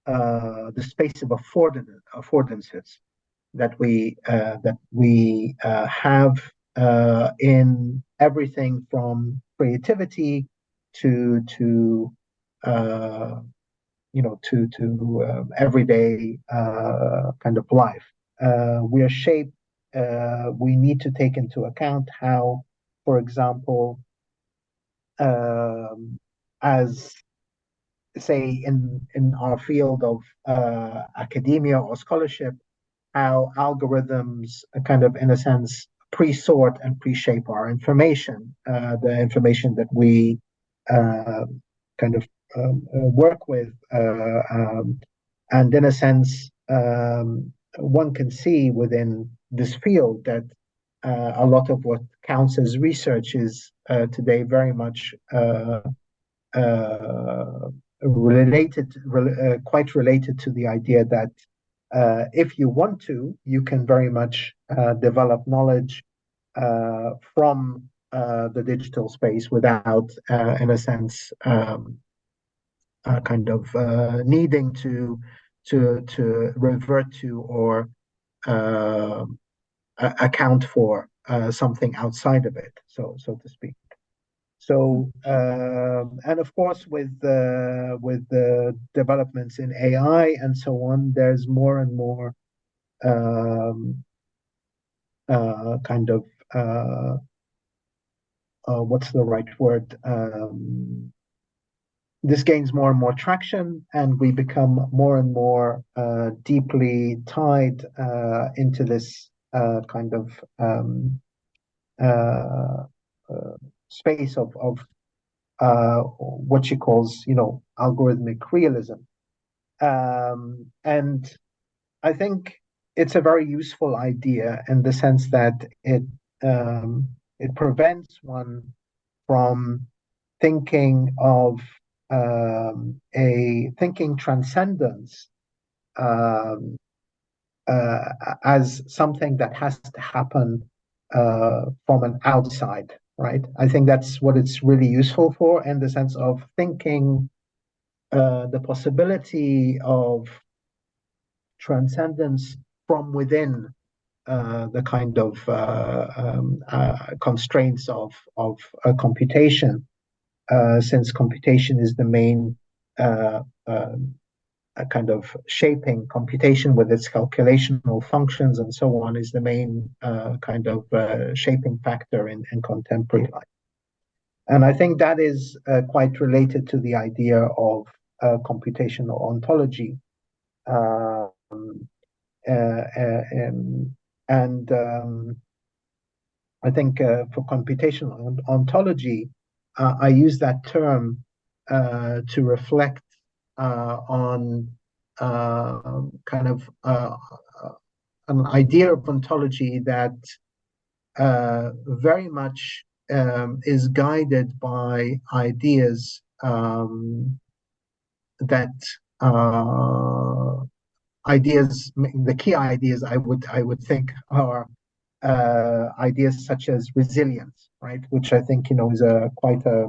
Speaker 4: the space of affordances that we have in everything from creativity to everyday kind of life. We are shaped. We need to take into account how, for example, as say in our field of academia or scholarship, how algorithms kind of, in a sense, pre-sort and pre-shape our information, the information that we kind of work with. And in a sense, one can see within this field that a lot of what counts as research is today very much quite related to the idea that if you want to, you can very much develop knowledge from the digital space without, in a sense, kind of needing to revert to or account for something outside of it, so to speak. So, and of course, with the developments in AI and so on, there's more and more kind of what's the right word? This gains more and more traction, and we become more and more deeply tied into this kind of space of what she calls, algorithmic realism. And I think it's a very useful idea in the sense that it prevents one from thinking of a thinking transcendence as something that has to happen from an outside, right? I think that's what it's really useful for, in the sense of thinking the possibility of transcendence from within the kind of constraints of computation, since computation is the main kind of shaping computation with its calculational functions and so on, is the main kind of shaping factor in contemporary life. And I think that is quite related to the idea of computational ontology. I think for computational ontology, I use that term to reflect on kind of an idea of ontology that very much is guided by ideas the key ideas I would think are ideas such as resilience, right? Which I think is quite a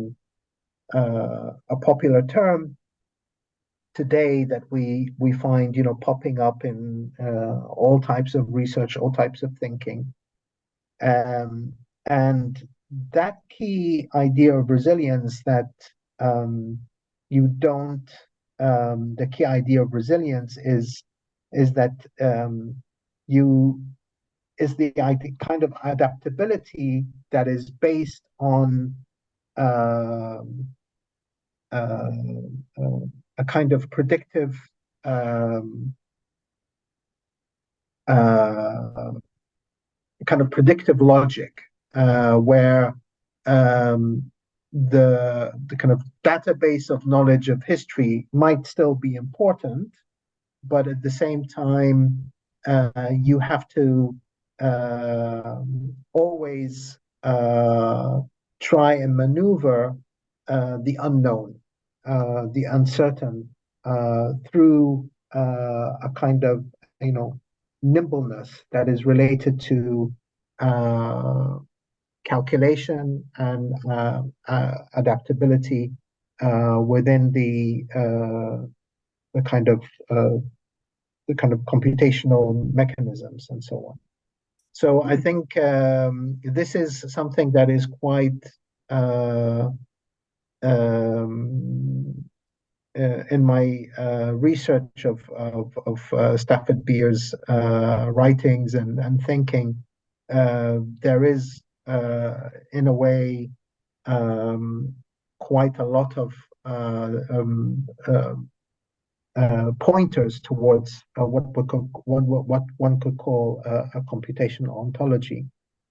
Speaker 4: popular term today that we find popping up in all types of research, all types of thinking, and that key idea of resilience that you don't the key idea of resilience is that is the kind of adaptability that is based on a kind of predictive logic, where the kind of database of knowledge of history might still be important, but at the same time you have to always try and maneuver the unknown, the uncertain, through a kind of nimbleness that is related to calculation and adaptability within the kind of computational mechanisms and so on. So I think this is something that is quite in my research of Stafford Beer's writings and thinking. There is in a way quite a lot of pointers towards what one could call a computational ontology,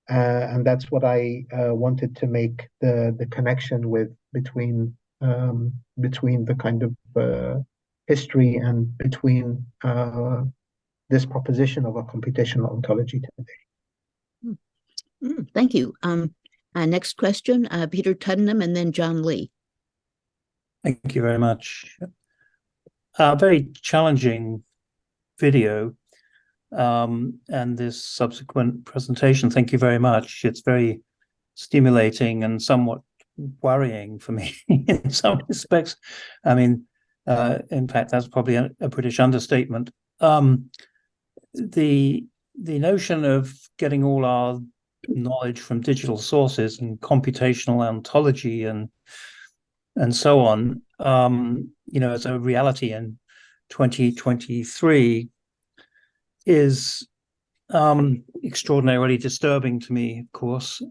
Speaker 4: and that's what I wanted to make the connection with between the kind of history and between this proposition of a computational ontology today.
Speaker 2: Thank you. Next question, Peter Tuddenham and then John Lee.
Speaker 12: Thank you very much. Very challenging video and this subsequent presentation. Thank you very much. It's very stimulating and somewhat worrying for me in some respects. I mean, in fact, that's probably a British understatement. The notion of getting all our knowledge from digital sources and computational ontology and so on, as a reality in 2023 is extraordinarily disturbing to me, of course.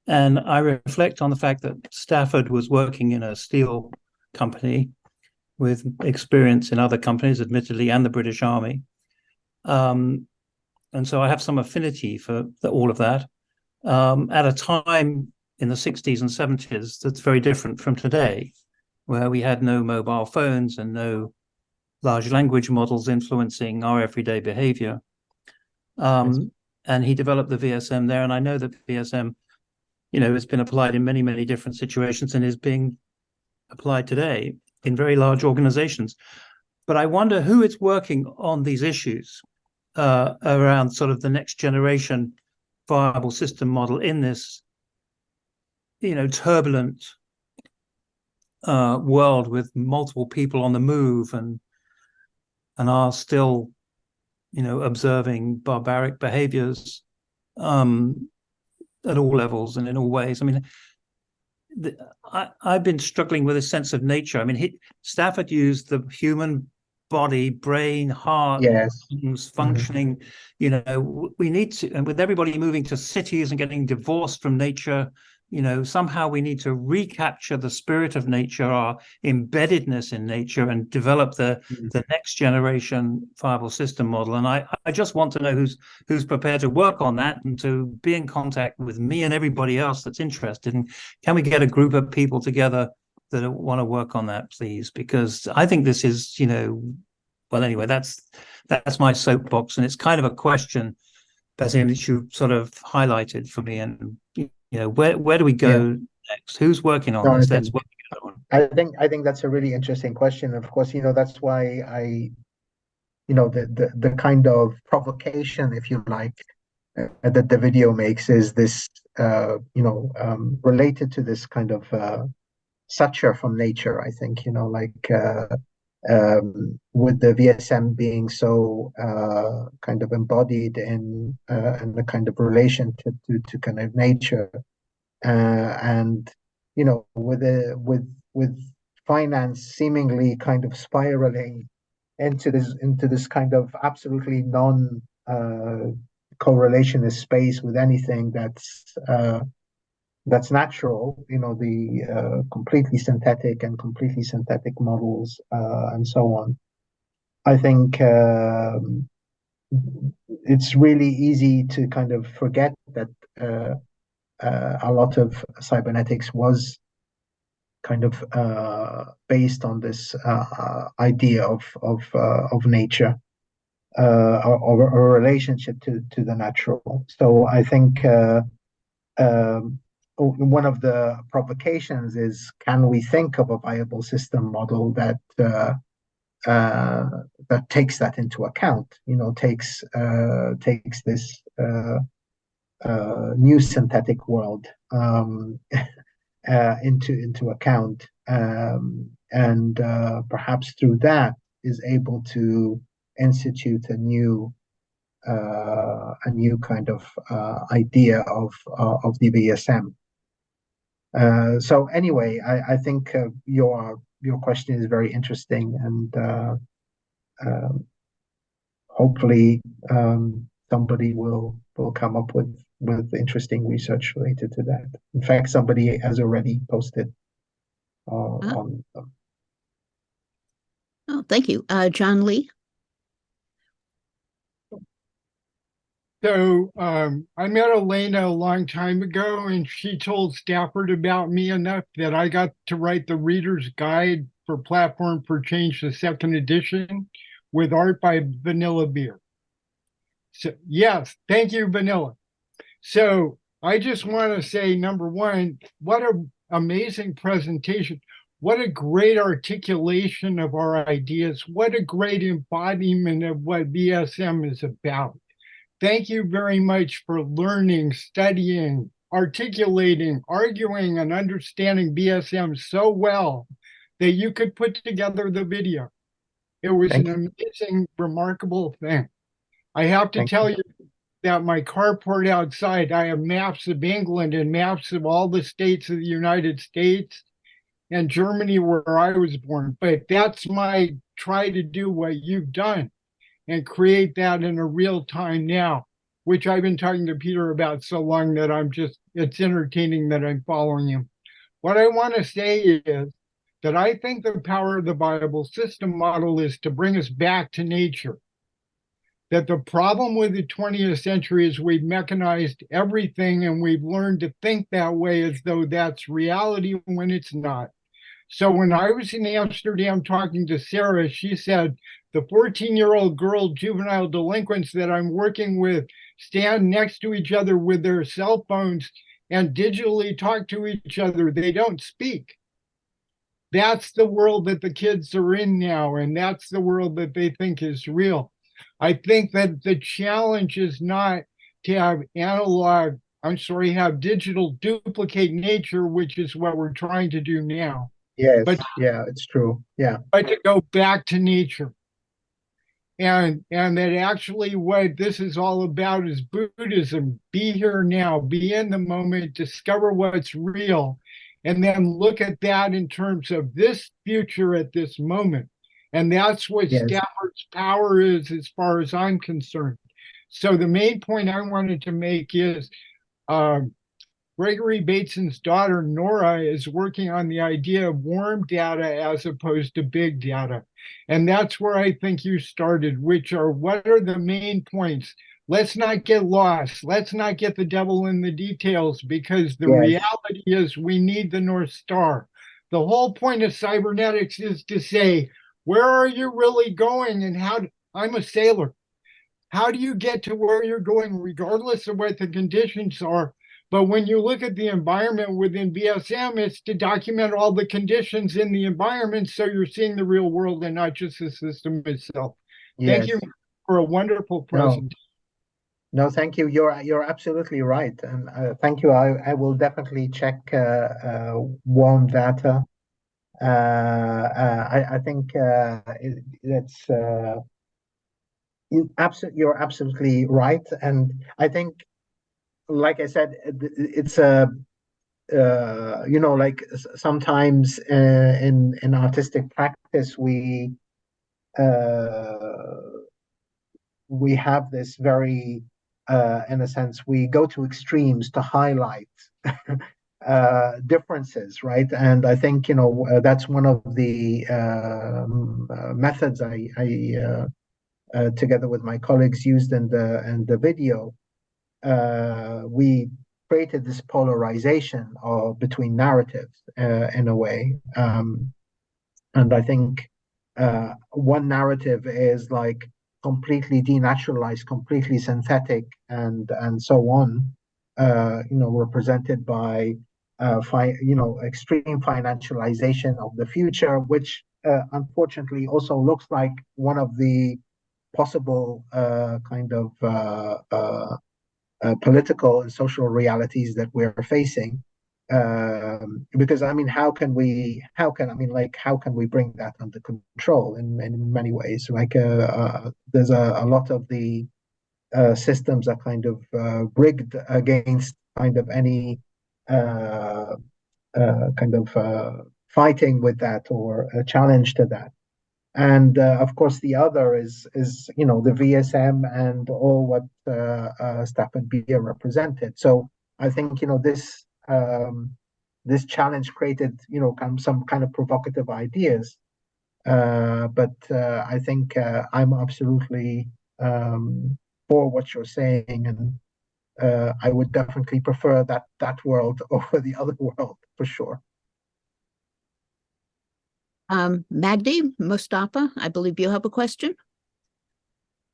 Speaker 12: And I reflect on the fact that Stafford was working in a steel company with experience in other companies, admittedly, and the British Army. And so I have some affinity for all of that at a time in the 60s and 70s that's very different from today, where we had no mobile phones and no large language models influencing our everyday behavior. And he developed the VSM there, and I know that VSM, has been applied in many, many different situations and is being applied today in very large organizations. But I wonder who is working on these issues around sort of the next generation viable system model in this, turbulent world with multiple people on the move and are still, observing barbaric behaviors at all levels and in all ways. I mean, I've been struggling with a sense of nature. I mean, Stafford used the human body, brain, heart,
Speaker 4: Yes.
Speaker 12: functioning. We need to, and with everybody moving to cities and getting divorced from nature, somehow we need to recapture the spirit of nature, our embeddedness in nature, and develop the next generation viable system model. And I just want to know who's prepared to work on that and to be in contact with me and everybody else that's interested. And can we get a group of people together that want to work on that, please? Because I think this is, well, anyway, that's my soapbox, and it's kind of a question, Bassam, that you sort of highlighted for me. And where do we go next? Who's working on this? Let's work together on.
Speaker 4: I think that's a really interesting question. Of course, that's why the kind of provocation, if you like, that the video makes is this, related to this kind of satire from nature. I think, with the VSM being so kind of embodied in the kind of relationship to kind of nature, and with finance seemingly kind of spiraling into this kind of absolutely non correlationist space with anything that's natural, the completely synthetic models and so on. I think it's really easy to kind of forget that a lot of cybernetics was kind of based on this idea of nature, or a relationship to the natural. So I think one of the provocations is, can we think of a viable system model that takes that into account? Takes this new synthetic world into account, and perhaps through that is able to institute a new kind of idea of the VSM. So anyway, I think your question is very interesting, and hopefully somebody will come up with interesting research related to that. In fact, somebody has already posted on them.
Speaker 2: Oh, thank you. John Lee?
Speaker 13: So I met Elena a long time ago, and she told Stafford about me enough that I got to write the Reader's Guide for Platform for Change, the second edition, with art by Vanilla Beer. So yes, thank you, Vanilla. So I just want to say, number one, what an amazing presentation. What a great articulation of our ideas. What a great embodiment of what BSM is about. Thank you very much for learning, studying, articulating, arguing, and understanding BSM so well that you could put together the video. It was an amazing, remarkable thing. I have to tell you that my carport outside, I have maps of England and maps of all the states of the United States and Germany, where I was born. But that's my try to do what you've done and create that in a real time now, which I've been talking to Peter about so long that it's entertaining that I'm following him. What I want to say is that I think the power of the viable system model is to bring us back to nature. That the problem with the 20th century is we've mechanized everything, and we've learned to think that way as though that's reality when it's not. So when I was in Amsterdam talking to Sarah, she said, the 14-year-old girl juvenile delinquents that I'm working with stand next to each other with their cell phones and digitally talk to each other. They don't speak. That's the world that the kids are in now, and that's the world that they think is real. I think that the challenge is not to have have digital duplicate nature, which is what we're trying to do now.
Speaker 4: Yes,
Speaker 13: but
Speaker 4: yeah, it's true. Yeah.
Speaker 13: but to go back to nature. And that actually what this is all about is Buddhism. Be here now, be in the moment, discover what's real, and then look at that in terms of this future at this moment. And that's what
Speaker 4: Yes.
Speaker 13: Stafford's power is, as far as I'm concerned. So the main point I wanted to make is Gregory Bateson's daughter, Nora, is working on the idea of warm data as opposed to big data. And that's where I think you started, which are what are the main points? Let's not get lost. Let's not get the devil in the details, because the reality is we need the North Star. The whole point of cybernetics is to say, where are you really going and I'm a sailor. How do you get to where you're going, regardless of what the conditions are? But when you look at the environment within BSM, it's to document all the conditions in the environment so you're seeing the real world and not just the system itself. Thank you for a wonderful presentation.
Speaker 4: No, thank you. You're absolutely right, and thank you. I will definitely check warm data. I think that's you're absolutely right, and I think, like I said, it's a like sometimes in artistic practice we have this very in a sense we go to extremes to highlight differences, right? And I think that's one of the methods I together with my colleagues used in the video. We created this polarization between narratives in a way, and I think one narrative is like completely denaturalized, completely synthetic, and so on. Represented by extreme financialization of the future, which unfortunately also looks like one of the possible kind of political and social realities that we're facing. Because I mean, how can we bring that under control in many ways? Like there's a lot of the systems are kind of rigged against kind of any kind of fighting with that or a challenge to that. And of course, the other is the VSM and all what Stafford Beer represented. So I think this this challenge created some kind of provocative ideas. But I think I'm absolutely for what you're saying, and I would definitely prefer that world over the other world for sure.
Speaker 2: Magdi, Mustafa, I believe you have a question.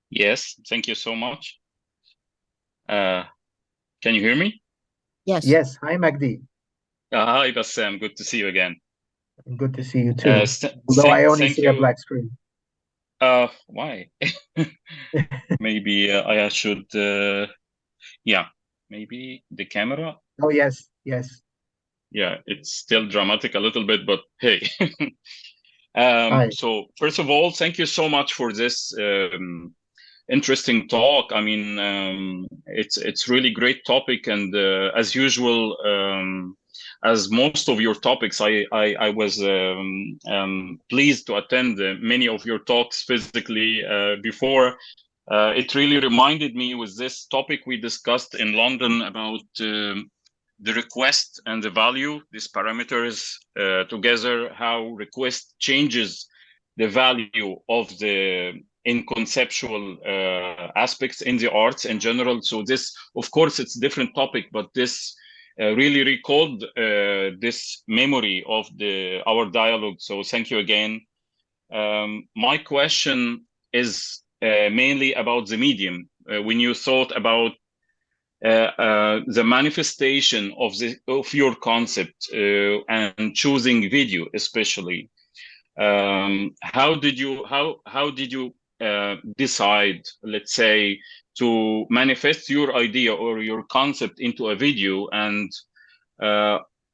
Speaker 14: Yes, thank you so much. Can you hear me?
Speaker 2: Yes.
Speaker 4: Yes. Hi, Magdi.
Speaker 14: Hi, Bassam. Good to see you again.
Speaker 4: Good to see you too. Although I only see a black screen.
Speaker 14: Why? Maybe I should. Yeah, maybe the camera.
Speaker 4: Oh yes, yes.
Speaker 14: Yeah, it's still dramatic a little bit, but hey. So first of all, thank you so much for this interesting talk. I mean, it's really great topic, and as usual, as most of your topics, I was pleased to attend many of your talks physically before. It really reminded me with this topic we discussed in London about the request and the value, these parameters together, how request changes the value of the in conceptual aspects in the arts in general. So this, of course, it's a different topic, but this really recalled this memory of our dialogue. So thank you again. My question is mainly about the medium. When you thought about the manifestation of your concept and choosing video, especially, how did you decide, let's say, to manifest your idea or your concept into a video, and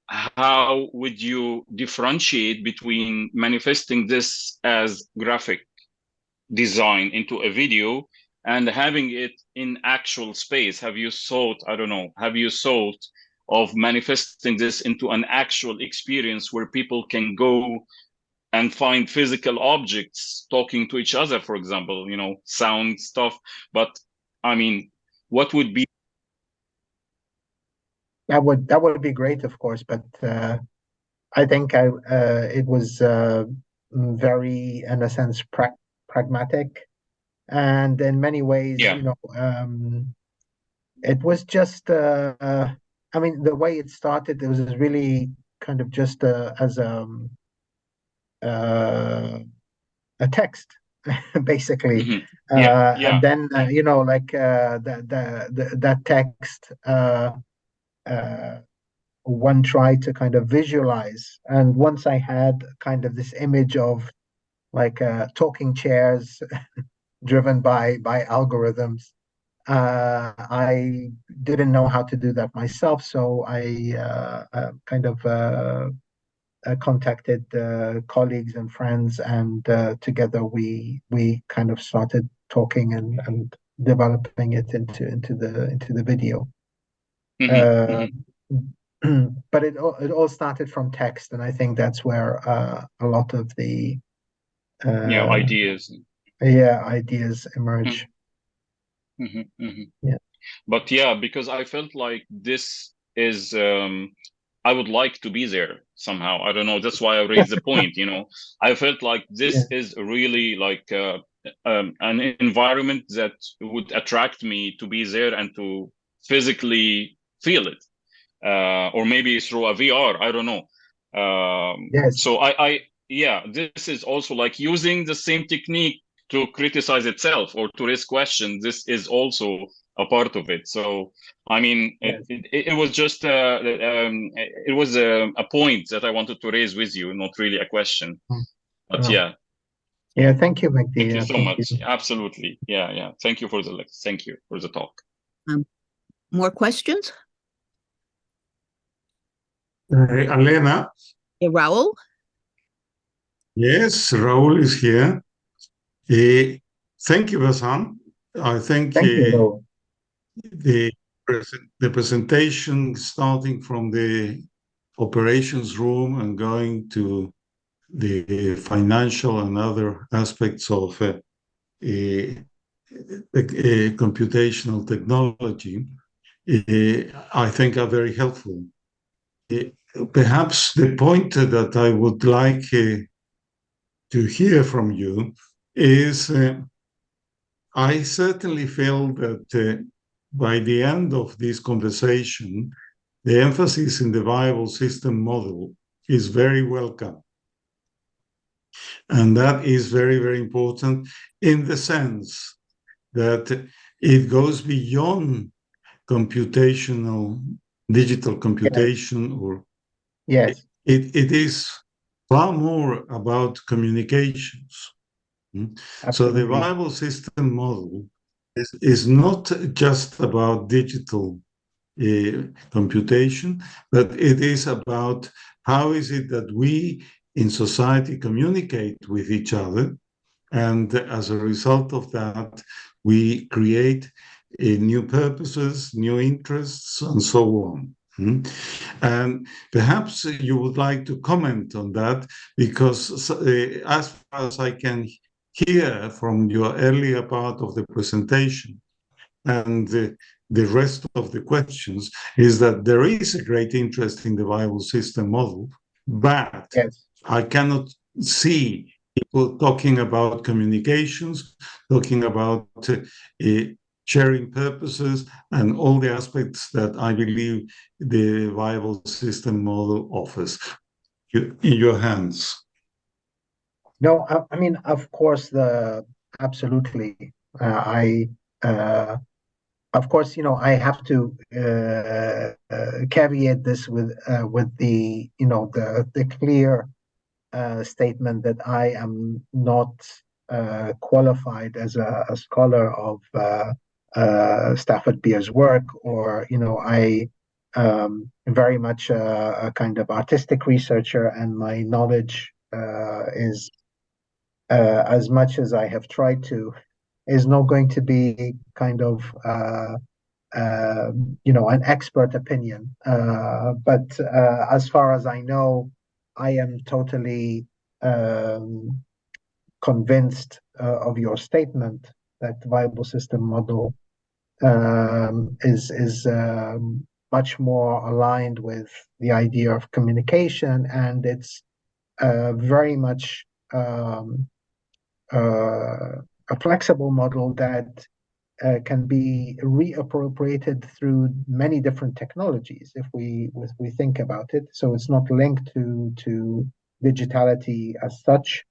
Speaker 14: how would you differentiate between manifesting this as graphic design into a video and having it in actual space? Have you thought, I don't know, have you thought of manifesting this into an actual experience where people can go and find physical objects talking to each other, for example, you know, sound stuff? But I mean, what would be
Speaker 4: that would be great, of course, but I think it was very, in a sense, pragmatic, and in many ways,
Speaker 14: Yeah.
Speaker 4: you know, it was just. I mean, the way it started, it was really kind of just as a text, basically. And then you know, like that text. One tried to kind of visualize, and once I had kind of this image of like talking chairs driven by algorithms, I didn't know how to do that myself, so I kind of contacted colleagues and friends, and together we kind of started talking and developing it into the video. But it all started from text, and I think that's where a lot of the
Speaker 14: ideas
Speaker 4: emerge. Yeah.
Speaker 14: But yeah, because I felt like this is I would like to be there somehow. I don't know, that's why I raised the point, you know. I felt like this is really like an environment that would attract me to be there and to physically feel it, or maybe through a VR, I don't know. So I this is also like using the same technique to criticize itself or to raise questions. This is also a part of it. So I mean, it was just it was a point that I wanted to raise with you, not really a question. But yeah,
Speaker 4: thank you, Magdi.
Speaker 14: Thank you so much. Absolutely. Yeah. Thank you for the talk.
Speaker 2: More questions?
Speaker 15: Elena?
Speaker 2: Raul?
Speaker 15: Yes, Raul is here. Thank you, Bassam. I think the presentation, starting from the operations room and going to the financial and other aspects of computational technology, I think are very helpful. Perhaps the point that I would like to hear from you is I certainly feel that by the end of this conversation, the emphasis in the viable system model is very welcome. And that is very, very important in the sense that it goes beyond computational, digital computation, or it is far more about communications. So the viable system model is not just about digital computation, but it is about how is it that we in society communicate with each other, and as a result of that, we create new purposes, new interests, and so on. And perhaps you would like to comment on that, because as far as I can hear from your earlier part of the presentation and the rest of the questions, is that there is a great interest in the viable system model, but I cannot see people talking about communications, talking about sharing purposes, and all the aspects that I believe the viable system model offers. In your hands.
Speaker 4: No, I mean, of course, absolutely. Of course, you know, I have to caveat this with the, you know, the clear statement that I am not qualified as a scholar of Stafford Beer's work, or, you know, very much a kind of artistic researcher, and my knowledge is, as much as I have tried to, is not going to be kind of an expert opinion. But as far as I know, I am totally convinced of your statement that the viable system model is much more aligned with the idea of communication, and it's very much a flexible model that can be reappropriated through many different technologies if we think about it. So it's not linked to digitality as such,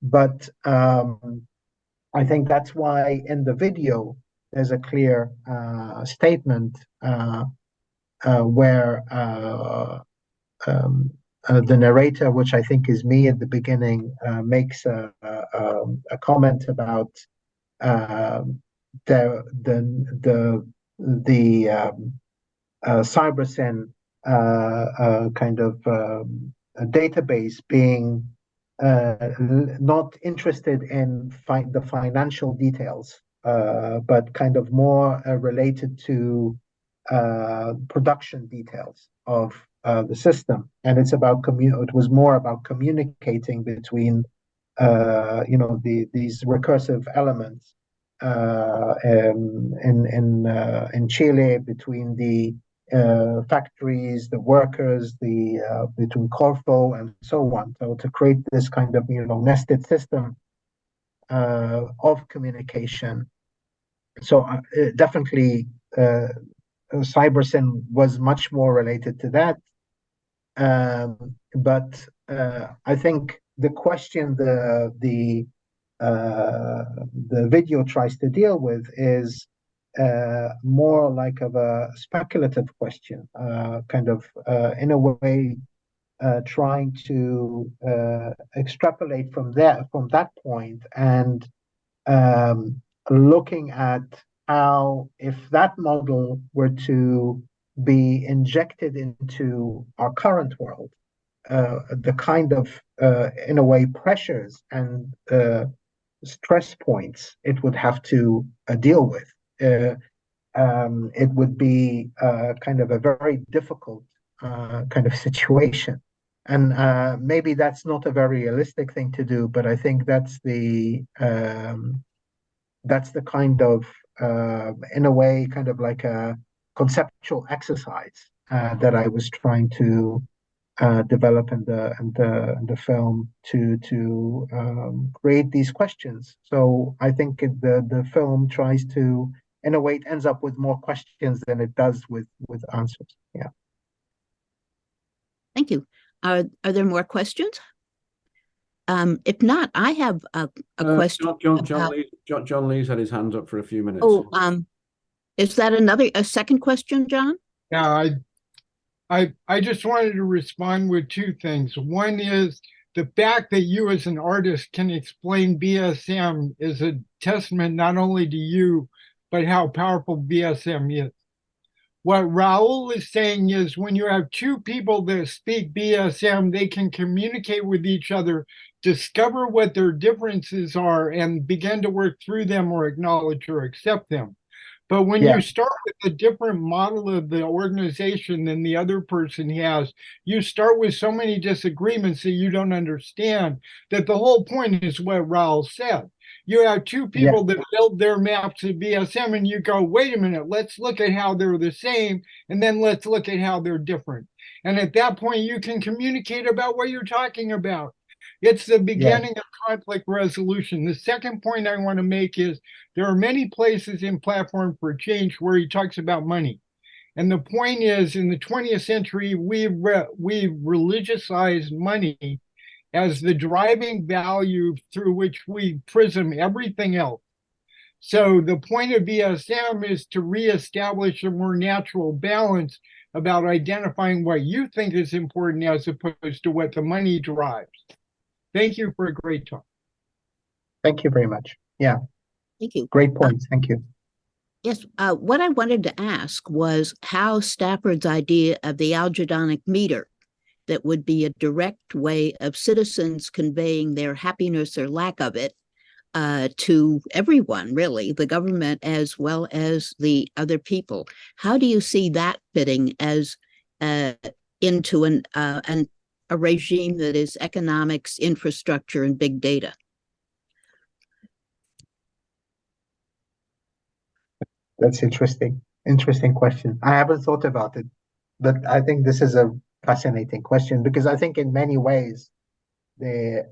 Speaker 4: but I think that's why in the video there's a clear statement where the narrator, which I think is me at the beginning, makes a comment about the Cybersyn kind of a database being not interested in the financial details, but kind of more related to production details of the system, and it's about it was more about communicating between these recursive elements in Chile, between the factories, the workers, between Corfo and so on. So to create this kind of nested system of communication. So definitely Cybersyn was much more related to that. But I think the question the video tries to deal with is more like of a speculative question, kind of in a way trying to extrapolate from that point and looking at how, if that model were to be injected into our current world, the kind of, in a way, pressures and stress points it would have to deal with. It would be kind of a very difficult kind of situation. And maybe that's not a very realistic thing to do, but I think that's the kind of, in a way, kind of like a conceptual exercise that I was trying to develop in the film to create these questions. So I think the film tries to, in a way, it ends up with more questions than it does with answers. Yeah.
Speaker 2: Thank you. Are there more questions? If not, I have a question.
Speaker 5: John Lee's had his hands up for a few minutes.
Speaker 2: Oh, is that a second question, John?
Speaker 13: Yeah, I just wanted to respond with two things. One is the fact that you as an artist can explain BSM is a testament not only to you, but how powerful BSM is. What Raul is saying is when you have two people that speak BSM, they can communicate with each other, discover what their differences are, and begin to work through them or acknowledge or accept them. But when you start with a different model of the organization than the other person has, you start with so many disagreements that you don't understand, that the whole point is what Raul said. You have two people that build their maps of BSM and you go, wait a minute, let's look at how they're the same, and then let's look at how they're different. And at that point, you can communicate about what you're talking about. It's the beginning of conflict resolution. The second point I want to make is there are many places in Platform for Change where he talks about money. And the point is, in the 20th century, we've religiousized money as the driving value through which we prism everything else. So the point of BSM is to reestablish a more natural balance about identifying what you think is important as opposed to what the money drives. Thank you for a great talk.
Speaker 4: Thank you very much. Yeah.
Speaker 2: Thank you.
Speaker 4: Great points. Thank you.
Speaker 2: Yes, what I wanted to ask was how Stafford's idea of the algedonic meter, that would be a direct way of citizens conveying their happiness or lack of it to everyone, really, the government as well as the other people. How do you see that fitting as into a regime that is economics, infrastructure, and big data?
Speaker 4: That's interesting. Interesting question. I haven't thought about it, but I think this is a fascinating question because I think in many ways there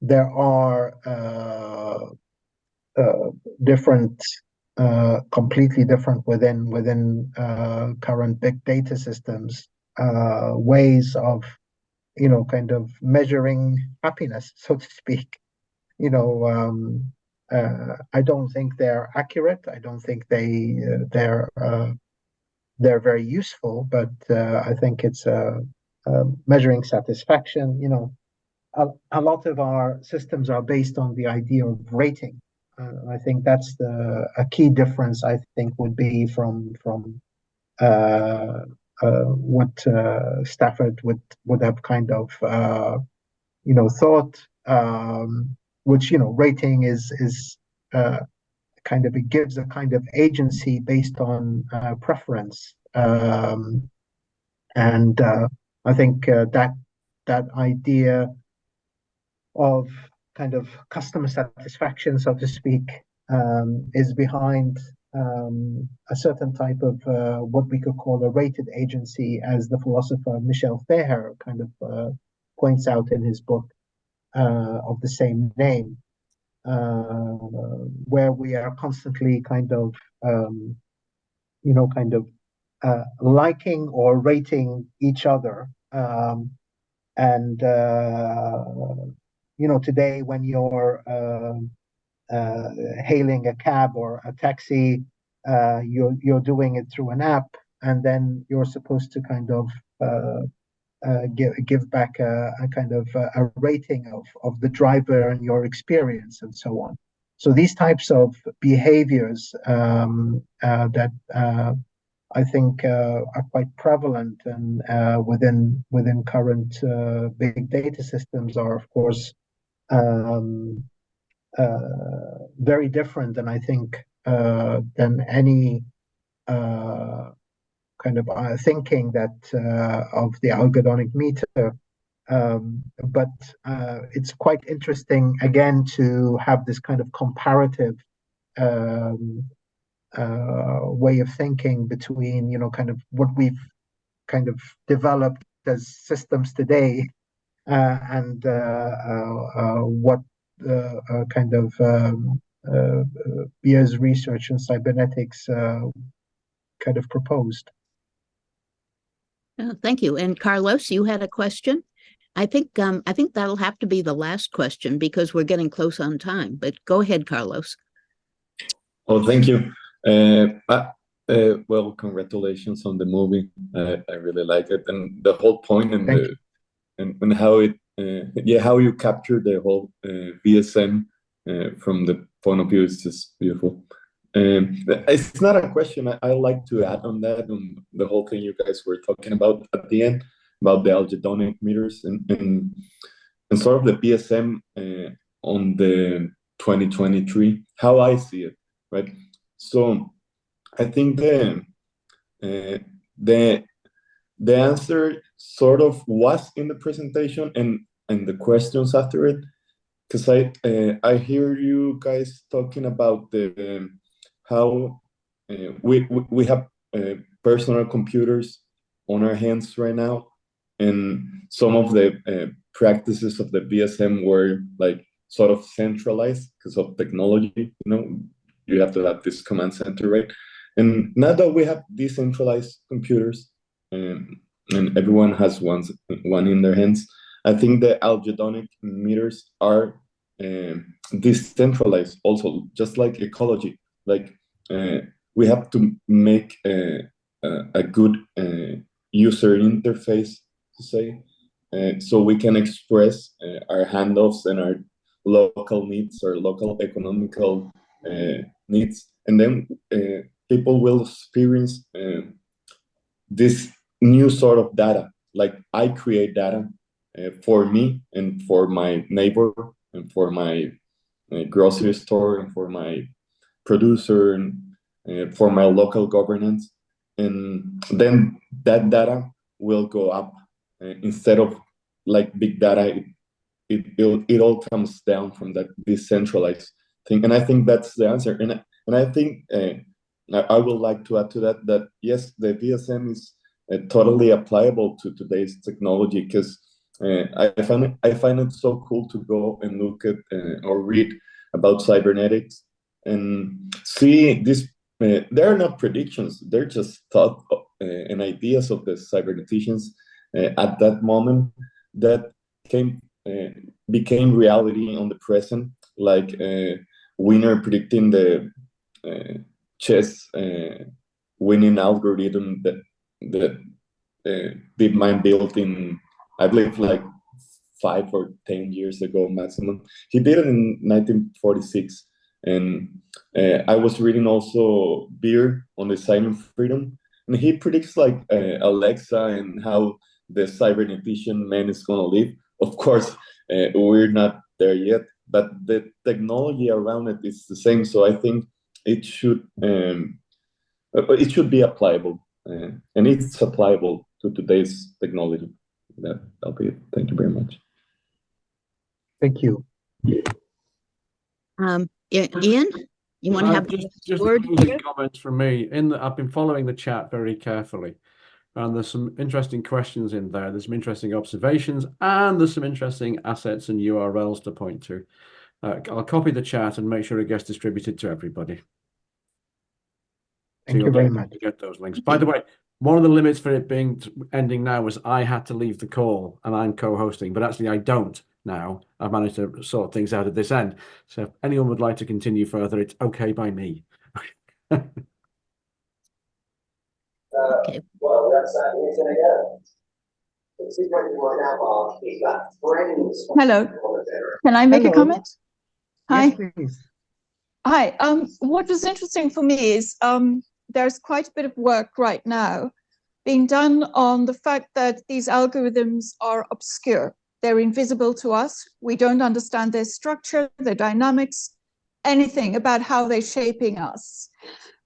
Speaker 4: there are different, completely different within current big data systems, ways of kind of measuring happiness, so to speak. I don't think they're accurate. I don't think they're very useful, but I think it's measuring satisfaction. A lot of our systems are based on the idea of rating. I think that's a key difference. I think would be from what Stafford would have kind of thought, which rating is kind of, it gives a kind of agency based on preference, and I think that idea of kind of customer satisfaction, so to speak, is behind a certain type of what we could call a rated agency, as the philosopher Michel Feijer kind of points out in his book of the same name, where we are constantly kind of liking or rating each other, and today when you're hailing a cab or a taxi, you're doing it through an app, and then you're supposed to kind of give back a kind of a rating of the driver and your experience and so on. So these types of behaviors that I think are quite prevalent and within current big data systems are, of course, very different than I think than any kind of thinking that of the algedonic meter. But it's quite interesting again to have this kind of comparative way of thinking between kind of what we've kind of developed as systems today and what kind of Beer's research in cybernetics kind of proposed.
Speaker 2: Oh, thank you. And Carlos, you had a question? I think that'll have to be the last question because we're getting close on time, but go ahead, Carlos.
Speaker 16: Oh, thank you. Well, congratulations on the movie. I really like it, and the whole point and how it how you capture the whole BSM from the point of view is just beautiful. It's not a question. I like to add on that, on the whole thing you guys were talking about at the end, about the algedonic meters and sort of the BSM on the 2023, how I see it, right? So I think the answer sort of was in the presentation and the questions after it, because I hear you guys talking about the how we have personal computers on our hands right now, and some of the practices of the BSM were like sort of centralized because of technology. You have to have this command center, right? And now that we have decentralized computers and everyone has one in their hands, I think the algedonic meters are decentralized also, just like ecology. Like we have to make a good user interface, to say, so we can express our handoffs and our local needs or local economical needs and then people will experience this new sort of data. Like I create data for me and for my neighbor and for my grocery store and for my producer and for my local governance, and then that data will go up instead of like big data. It all comes down from that decentralized thing, and I think that's the answer. And I think I would like to add to that yes, the VSM is totally applicable to today's technology, because I find it so cool to go and look at or read about cybernetics and see this. They are not predictions; they're just thought and ideas of the cyberneticians at that moment that became reality on the present, like Winner predicting the chess winning algorithm that DeepMind built in, I believe, like 5 or 10 years ago maximum. He did it in 1946. And I was reading also Beer on the Silent Freedom, and he predicts like Alexa and how the cybernetician man is going to live. Of course, we're not there yet, but the technology around it is the same. So I think it should be applicable, and it's applicable to today's technology. That'll be it. Thank you very much.
Speaker 4: Thank you.
Speaker 2: Yeah, Ian, you want to have
Speaker 5: just
Speaker 2: word
Speaker 5: closing comments from me. I've been following the chat very carefully, and there's some interesting questions in there. There's some interesting observations, and there's some interesting assets and URLs to point to. I'll copy the chat and make sure it gets distributed to everybody.
Speaker 4: Thank you very much.
Speaker 5: To get those links. By the way, one of the limits for it being ending now was I had to leave the call, and I'm co-hosting, but actually I don't now. I've managed to sort things out at this end. So if anyone would like to continue further, it's okay by me.
Speaker 2: Okay.
Speaker 17: Well, that's Hello. Can I make a comment? Hi.
Speaker 4: Yes, please.
Speaker 17: Hi. What was interesting for me is there's quite a bit of work right now being done on the fact that these algorithms are obscure. They're invisible to us. We don't understand their structure, their dynamics, anything about how they're shaping us.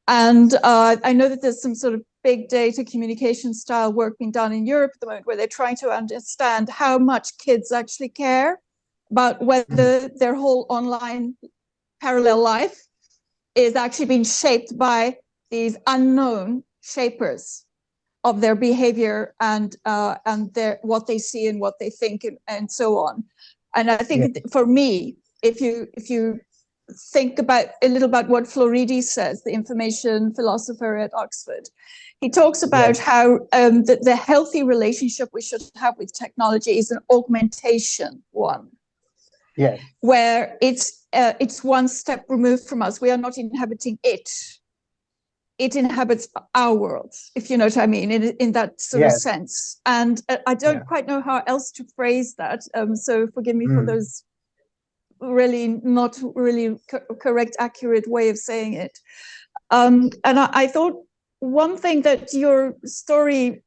Speaker 17: And I know that there's some sort of big data communication style work being done in Europe at the moment, where they're trying to understand how much kids actually care about whether their whole online parallel life is actually being shaped by these unknown shapers of their behavior and their what they see and what they think and so on. And I think for me, if you think about a little about what Floridi says, the information philosopher at Oxford, he talks about how the healthy relationship we should have with technology is an augmentation one.
Speaker 4: Yes.
Speaker 17: Where it's one step removed from us. We are not inhabiting it. It inhabits our world, if you know what I mean, in that sort of sense. And I don't quite know how else to phrase that. So forgive me for those really not really correct, accurate way of saying it. And I thought one thing that your story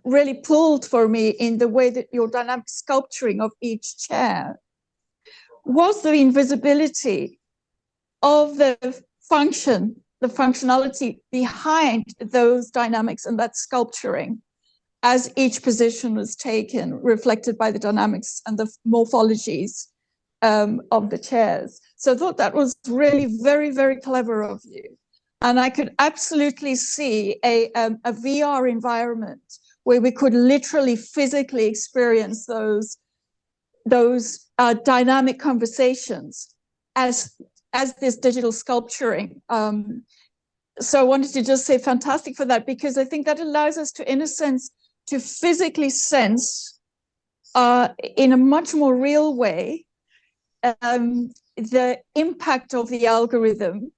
Speaker 17: really pulled for me in the way that your dynamic sculpturing of each chair was the invisibility of the functionality behind those dynamics and that sculpturing as each position was taken, reflected by the dynamics and the morphologies of the chairs. So I thought that was really very, very clever of you. And I could absolutely see a VR environment where we could literally physically experience those dynamic conversations as this digital sculpturing. So I wanted to just say fantastic for that, because I think that allows us to, in a sense, to physically sense in a much more real way the impact of the algorithm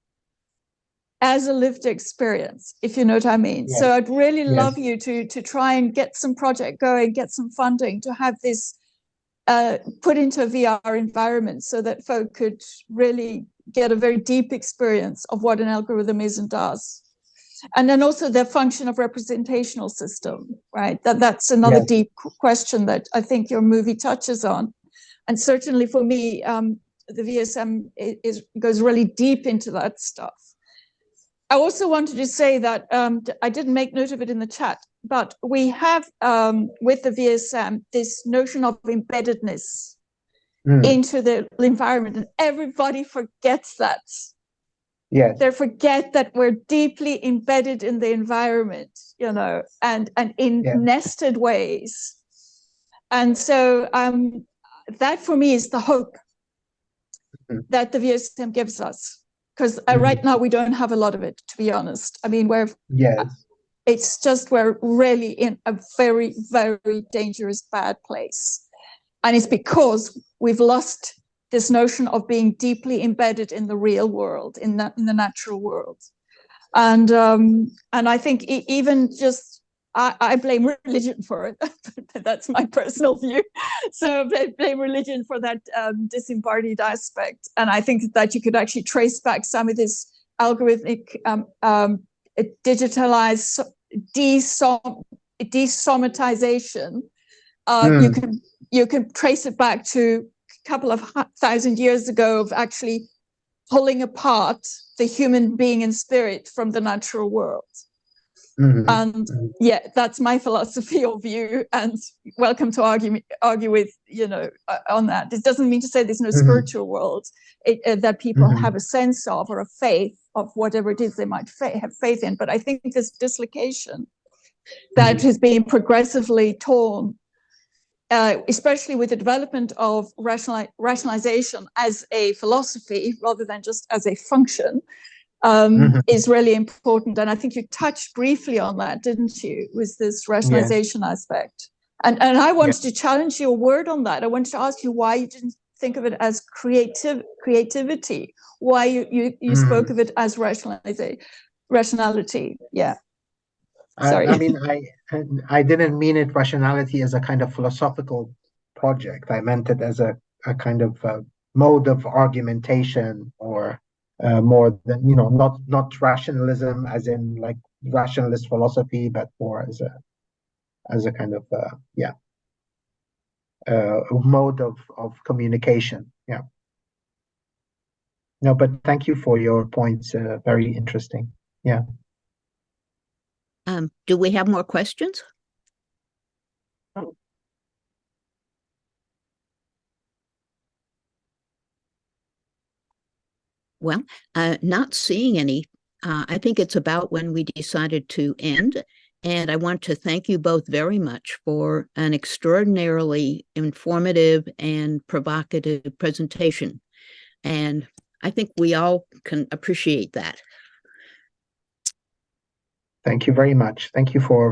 Speaker 17: as a lived experience, if you know what I mean.
Speaker 4: Yes.
Speaker 17: So I'd really love you to try and get some project going, get some funding to have this put into a VR environment so that folk could really get a very deep experience of what an algorithm is and does. And then also the function of representational system, right? That's another deep question that I think your movie touches on. And certainly for me, the VSM goes really deep into that stuff. I also wanted to say that I didn't make note of it in the chat, but we have with the VSM this notion of embeddedness into the environment, and everybody forgets that.
Speaker 4: Yes.
Speaker 17: They forget that we're deeply embedded in the environment, you know, and in nested ways. And so that for me is the hope that the VSM gives us. Because right now we don't have a lot of it, to be honest. I mean, it's just we're really in a very, very dangerous, bad place. And it's because we've lost this notion of being deeply embedded in the real world, in the natural world. And I think even just, I blame religion for it. That's my personal view. So I blame religion for that disembodied aspect. And I think that you could actually trace back some of this algorithmic digitalized desomatization. You can trace it back to a couple of 1,000 years ago of actually pulling apart the human being and spirit from the natural world. And that's my philosophy or view, and welcome to argue with, you know, on that. It doesn't mean to say there's no spiritual world that people have a sense of, or a faith of whatever it is they might have faith in. But I think this dislocation that is being progressively torn, especially with the development of rationalization as a philosophy rather than just as a function, is really important. And I think you touched briefly on that, didn't you, with this rationalization aspect. And I wanted to challenge your word on that. I wanted to ask you why you didn't think of it as creativity, why you spoke of it as rationality. Yeah. Sorry.
Speaker 4: I mean, I didn't mean it rationality as a kind of philosophical project. I meant it as a kind of mode of argumentation, or more than, you know, not rationalism as in like rationalist philosophy, but more as a kind of mode of communication. Yeah. No, but thank you for your points. Very interesting. Yeah.
Speaker 2: Do we have more questions? Well, not seeing any. I think it's about when we decided to end. And I want to thank you both very much for an extraordinarily informative and provocative presentation. And I think we all can appreciate that.
Speaker 4: Thank you very much. Thank you for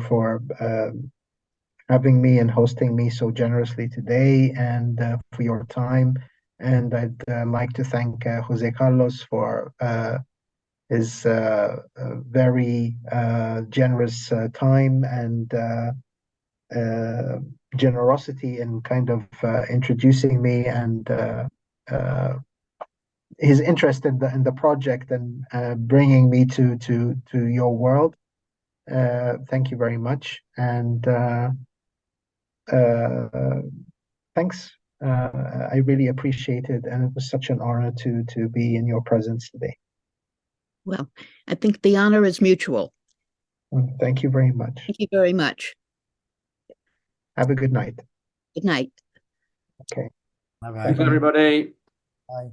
Speaker 4: having me and hosting me so generously today, and for your time. And I'd like to thank José-Carlos for his very generous time and generosity in kind of introducing me, and his interest in the project, and bringing me to your world. Thank you very much, and thanks. I really appreciate it, and it was such an honor to be in your presence today.
Speaker 2: Well, I think the honor is mutual.
Speaker 4: Thank you very much.
Speaker 2: Thank you very much.
Speaker 4: Have a good night.
Speaker 2: Good night.
Speaker 4: Okay.
Speaker 5: Thanks, everybody.
Speaker 1: Bye.